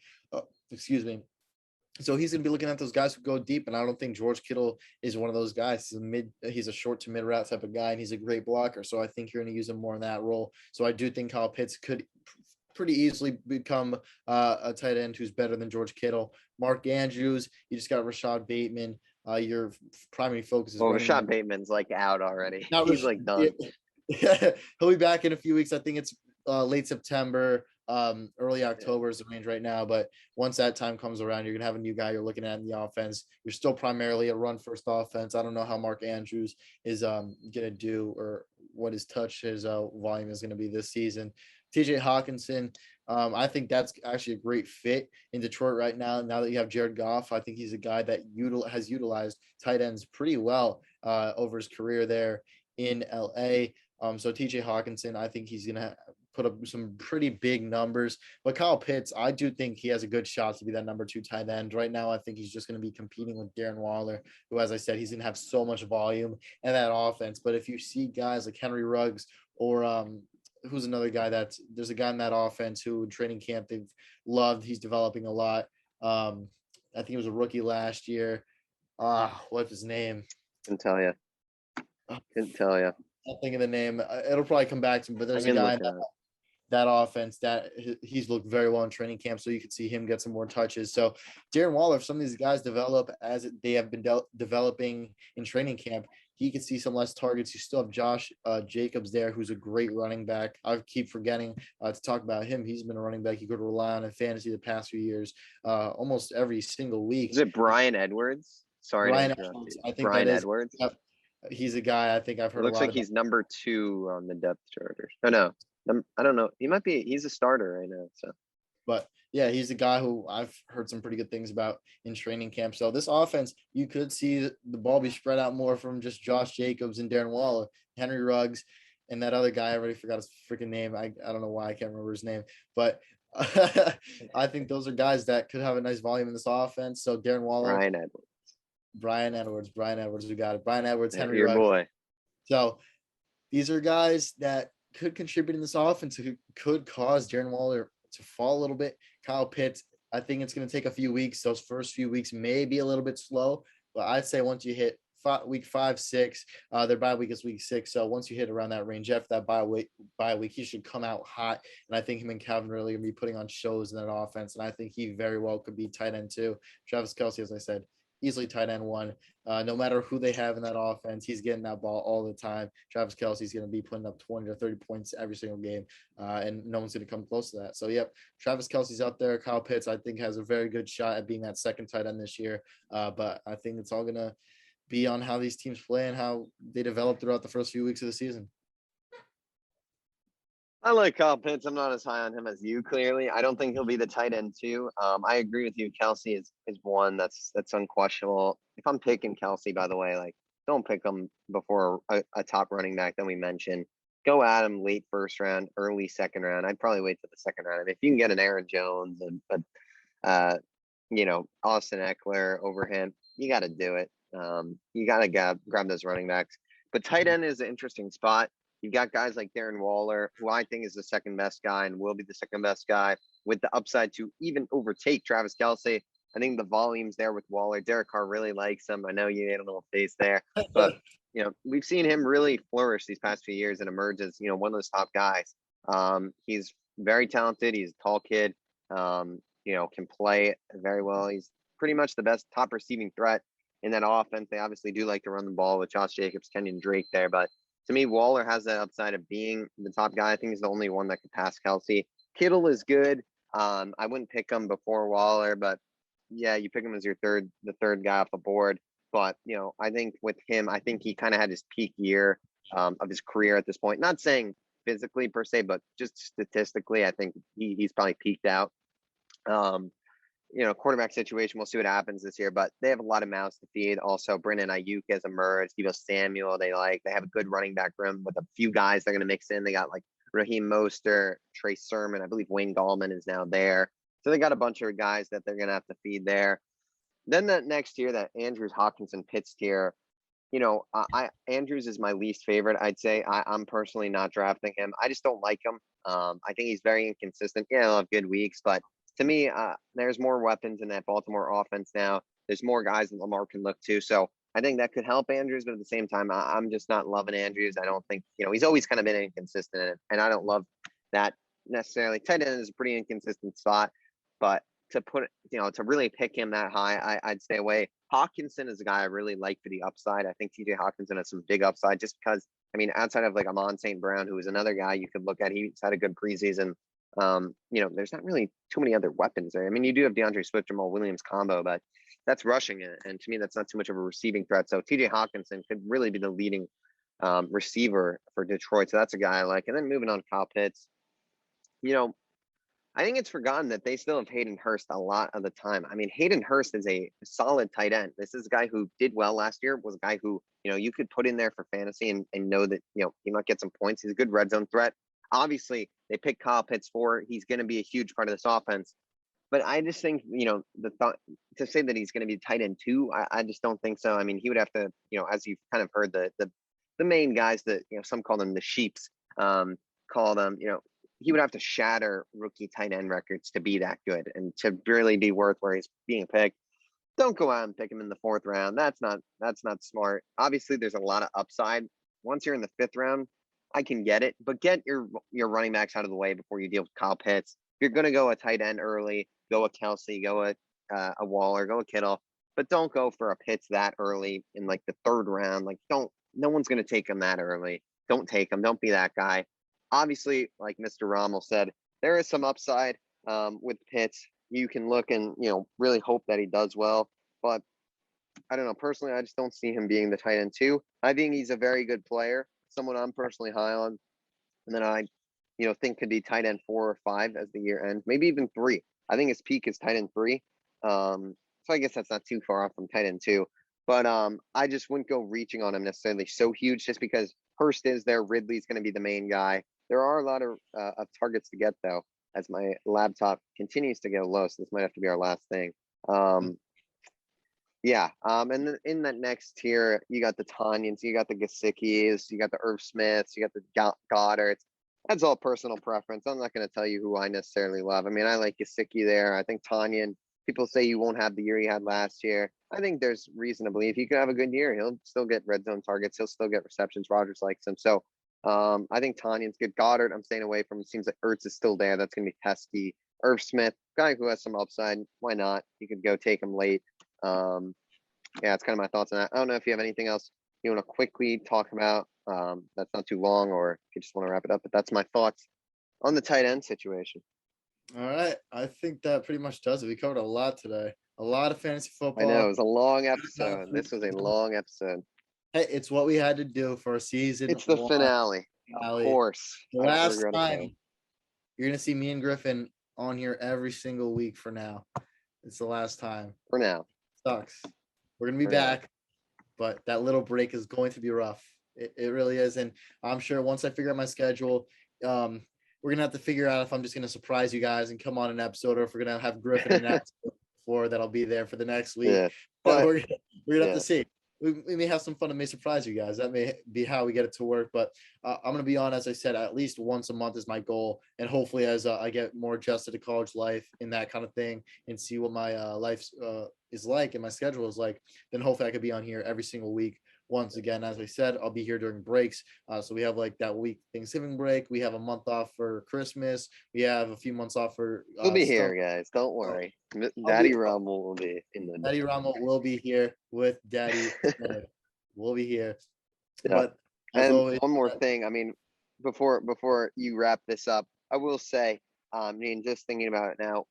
So he's going to be looking at those guys who go deep, and I don't think George Kittle is one of those guys. He's a short to mid route type of guy, and he's a great blocker. So I think you're going to use him more in that role. So I do think Kyle Pitts could pretty easily become a tight end who's better than George Kittle. Mark Andrews, you just got Rashad Bateman. Your primary focus is Rashad Bateman's like out already. He's like done. He'll be back in a few weeks. I think it's late September. Early October is the range right now, but once that time comes around, you're gonna have a new guy you're looking at in the offense. You're still primarily a run first offense. I don't know how Mark Andrews is gonna do or what his volume is gonna be this season. TJ Hawkinson, I think that's actually a great fit in Detroit right now. Now that you have Jared Goff, I think he's a guy that has utilized tight ends pretty well over his career there in LA. So TJ Hawkinson, I think he's gonna put up some pretty big numbers. But Kyle Pitts, I do think he has a good shot to be that number 2 tight end. Right now, I think he's just going to be competing with Darren Waller, who, as I said, he's going to have so much volume in that offense. But if you see guys like Henry Ruggs or who's another guy there's a guy in that offense who in training camp they've loved. He's developing a lot. I think he was a rookie last year. What's his name? Can tell you. Couldn't tell you. I'll think of the name. It'll probably come back to me, but there's a guy in that offense that he's looked very well in training camp, so you could see him get some more touches. So Darren Waller, if some of these guys develop as they have been developing in training camp, he could see some less targets. You still have Josh Jacobs there, who's a great running back. I keep forgetting to talk about him. He's been a running back you could rely on in fantasy the past few years, almost every single week. Is it Brian Edwards? Sorry, Brian Edwards. I think Brian Edwards. He's a guy I think I've heard. Looks like he's number 2 on the depth chart. No, I don't know. He might be. He's a starter right now. So, but yeah, he's a guy who I've heard some pretty good things about in training camp. So this offense, you could see the ball be spread out more from just Josh Jacobs and Darren Waller, Henry Ruggs, and that other guy. I already forgot his freaking name. I don't know why I can't remember his name, but I think those are guys that could have a nice volume in this offense. So Darren Waller, Brian Edwards, we got it. Brian Edwards, Henry your Ruggs. Boy. So these are guys that could contribute in this offense, who could cause Darren Waller to fall a little bit. Kyle Pitts, I think it's going to take a few weeks. Those first few weeks may be a little bit slow, but I'd say once you hit week 5, 6, their bye week is week 6. So once you hit around that range, after that bye week, he should come out hot. And I think him and Calvin really going to be putting on shows in that offense. And I think he very well could be tight end 2. Travis Kelce, as I said, easily tight end 1. No matter who they have in that offense, he's getting that ball all the time. Travis Kelce's going to be putting up 20 to 30 points every single game, and no one's going to come close to that. So, yep, Travis Kelce's up there. Kyle Pitts, I think, has a very good shot at being that second tight end this year. But I think it's all going to be on how these teams play and how they develop throughout the first few weeks of the season. I like Kyle Pitts. I'm not as high on him as you, clearly. I don't think he'll be the tight end 2. I agree with you. Kelce is one that's unquestionable. If I'm picking Kelce, by the way, like, don't pick him before a top running back that we mentioned. Go at him late first round, early second round. I'd probably wait till the second round. If you can get an Aaron Jones and Austin Eckler over him, you got to do it. You got to grab those running backs. But tight end is an interesting spot. You've got guys like Darren Waller, who I think is the second best guy and will be the second best guy, with the upside to even overtake Travis Kelce. I think the volume's there with Waller. Derek Carr really likes him. I know you made a little face there, but we've seen him really flourish these past few years and emerge as one of those top guys. He's very talented. He's a tall kid. Can play very well. He's pretty much the best top receiving threat in that offense. They obviously do like to run the ball with Josh Jacobs, Kenyon Drake there, but to me, Waller has that upside of being the top guy. I think he's the only one that could pass Kelce. Kittle is good. I wouldn't pick him before Waller, but yeah, you pick him as the third guy off the board. But I think with him, I think he kind of had his peak year of his career at this point. Not saying physically per se, but just statistically, I think he's probably peaked out. Quarterback situation, we'll see what happens this year, but they have a lot of mouths to feed. Also, Brandon Ayuk has emerged. Deebo Samuel, they have a good running back room with a few guys they're going to mix in. They got like Raheem Mostert, Trey Sermon. I believe Wayne Gallman is now there. So they got a bunch of guys that they're going to have to feed there. Then that next year, that Andrews, Hawkinson, Pitts tier, Andrews is my least favorite. I'd say I'm personally not drafting him. I just don't like him. I think he's very inconsistent. Yeah, he'll have good weeks, but to me, there's more weapons in that Baltimore offense now. There's more guys that Lamar can look to. So I think that could help Andrews, but at the same time, I'm just not loving Andrews. I don't think, he's always kind of been inconsistent, and I don't love that necessarily. Tight end is a pretty inconsistent spot, but to put, to really pick him that high, I'd stay away. Hawkinson is a guy I really like for the upside. I think TJ Hawkinson has some big upside just because, outside of like Amon St. Brown, who is another guy you could look at, he's had a good preseason. There's not really too many other weapons there. You do have DeAndre Swift, Jamal Williams combo, but that's rushing it. And to me, that's not too much of a receiving threat. So TJ Hawkinson could really be the leading receiver for Detroit. So that's a guy I like. And then moving on to Kyle Pitts, I think it's forgotten that they still have Hayden Hearst a lot of the time. Hayden Hearst is a solid tight end. This is a guy who did well last year, was a guy who, you could put in there for fantasy and know that, he might get some points. He's a good red zone threat. Obviously, They pick Kyle Pitts 4. He's going to be a huge part of this offense. But I just think, the thought to say that he's going to be tight end 2, I just don't think so. I mean, he would have to, as you've kind of heard, the main guys that, some call them the sheeps, call them, he would have to shatter rookie tight end records to be that good and to really be worth where he's being picked. Don't go out and pick him in the 4th round. That's not smart. Obviously, there's a lot of upside. Once you're in the 5th round, I can get it, but get your running backs out of the way before you deal with Kyle Pitts. If you're going to go a tight end early, go a Kelsey, go a Waller, go a Kittle, but don't go for a Pitts that early in like the 3rd round. Like, no one's going to take him that early. Don't take him. Don't be that guy. Obviously, like Mr. Rommel said, there is some upside with Pitts. You can look and, really hope that he does well. But I don't know. Personally, I just don't see him being the tight end 2. I think he's a very good player, someone I'm personally high on. And then I, think could be tight end 4 or 5 as the year ends, maybe even 3. I think his peak is tight end 3. So I guess that's not too far off from tight end 2. But I just wouldn't go reaching on him necessarily so huge just because Hurst is there. Ridley's going to be the main guy. There are a lot of targets to get, though, as my laptop continues to get low. So this might have to be our last thing. And then in that next tier, you got the Tanyans, you got the Gasickies, you got the Irv Smiths, you got the Goddards. That's all personal preference. I'm not going to tell you who I necessarily love. I mean, I like Gesicki there. I think Tanyan, people say you won't have the year he had last year. I think there's reason to believe he could have a good year. He'll still get red zone targets. He'll still get receptions. Rodgers likes him. So I think Tanyan's good. Goddard, I'm staying away from. It seems like Ertz is still there. That's going to be pesky. Irv Smith, guy who has some upside. Why not? You could go take him late. It's kind of my thoughts on that. I don't know if you have anything else you want to quickly talk about. That's not too long, or if you just want to wrap it up. But that's my thoughts on the tight end situation. All right. I think that pretty much does it. We covered a lot today. A lot of fantasy football. I know. It was a long episode. This was a long episode. Hey, it's what we had to do for a season. It's the finale. Of course. The last time you're going to see me and Griffin on here every single week for now. It's the last time. For now. Sucks. We're going to be back, but that little break is going to be rough. It really is. And I'm sure once I figure out my schedule, we're going to have to figure out if I'm just going to surprise you guys and come on an episode, or if we're going to have Griffin and episode before that'll be there for the next week. Yeah. But we're going to have to see. We may have some fun and may surprise you guys. That may be how we get it to work. But I'm going to be on, as I said, at least once a month is my goal. And hopefully as I get more adjusted to college life and that kind of thing and see what my life is like and my schedule is like, then hopefully I could be on here every single week. Once again, as I said, I'll be here during breaks. So we have like that week Thanksgiving break. We have a month off for Christmas. We have a few months off for. We'll be here, guys. Don't worry. Daddy Rommel will be in the. Daddy Rommel will be here with Daddy. We'll be here. Yeah. But and always, one more thing. I mean, before you wrap this up, I will say, just thinking about it now,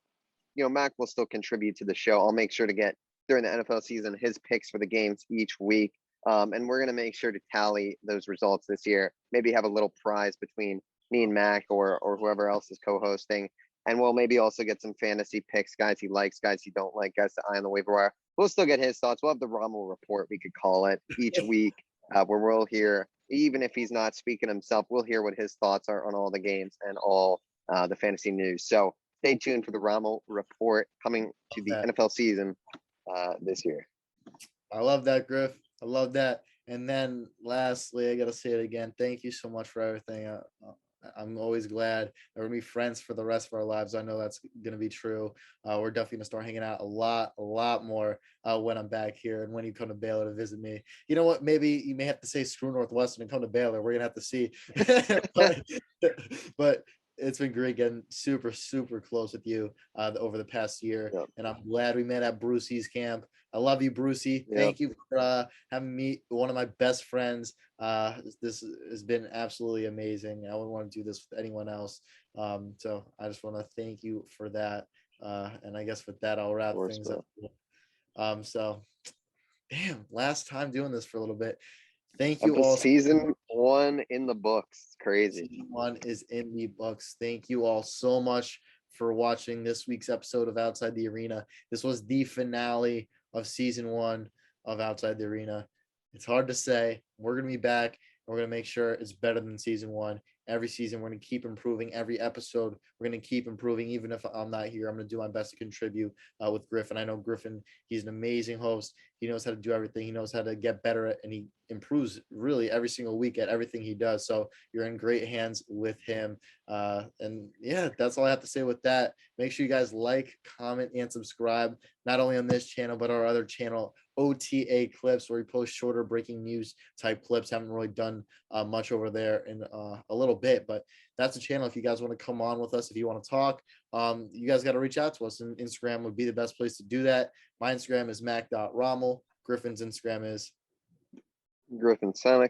Mack will still contribute to the show. I'll make sure to get during the NFL season his picks for the games each week. And we're going to make sure to tally those results this year. Maybe have a little prize between me and Mac or whoever else is co-hosting. And we'll maybe also get some fantasy picks, guys he likes, guys he don't like, guys to eye on the waiver wire. We'll still get his thoughts. We'll have the Rommel report, we could call it, each week, where we'll hear, even if he's not speaking himself, we'll hear what his thoughts are on all the games and all the fantasy news. So stay tuned for the Rommel report coming to the NFL season this year. I love that, Griff. I love that. And then lastly, I got to say it again. Thank you so much for everything. I'm always glad that we're going to be friends for the rest of our lives. I know that's going to be true. We're definitely going to start hanging out a lot more when I'm back here and when you come to Baylor to visit me. You know what? Maybe you may have to say screw Northwestern and come to Baylor. We're going to have to see. but it's been great getting super, super close with you over the past year. Yep. And I'm glad we met at Brucey's camp. I love you, Brucey. Yep. Thank you for having me, one of my best friends. This has been absolutely amazing. I wouldn't want to do this with anyone else. So I just want to thank you for that. And I guess with that, I'll wrap things up. So, damn, last time doing this for a little bit. Thank you all. Season 1 in the books. It's crazy. Season 1 is in the books. Thank you all so much for watching this week's episode of Outside the Arena. This was the finale of season 1 of Outside the Arena. It's hard to say. We're going to be back. And we're going to make sure it's better than season 1 every season. We're going to keep improving every episode. We're going to keep improving. Even if I'm not here, I'm going to do my best to contribute with Griffin. I know Griffin, he's an amazing host. He knows how to do everything. He knows how to get better at, and he improves really every single week at everything he does. So you're in great hands with him. And yeah, that's all I have to say with that. Make sure you guys like, comment, and subscribe, not only on this channel, but our other channel, OTA Clips, where we post shorter breaking news type clips. Haven't really done much over there in a little bit, but that's a channel if you guys want to come on with us, if you want to talk. You guys got to reach out to us, and Instagram would be the best place to do that. My Instagram is mac.rommel. Griffin's Instagram is Griffin Senyek.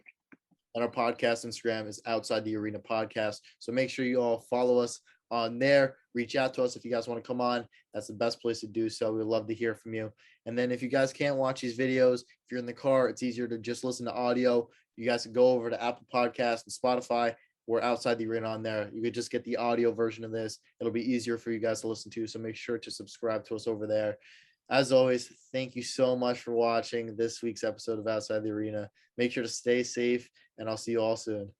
And our podcast Instagram is Outside the Arena Podcast. So make sure you all follow us on there. Reach out to us if you guys want to come on. That's the best place to do so. We'd love to hear from you. And then if you guys can't watch these videos, if you're in the car, it's easier to just listen to audio. You guys can go over to Apple Podcasts and Spotify. We're Outside the Arena on there. You could just get the audio version of this. It'll be easier for you guys to listen to. So make sure to subscribe to us over there. As always, thank you so much for watching this week's episode of Outside the Arena. Make sure to stay safe, and I'll see you all soon.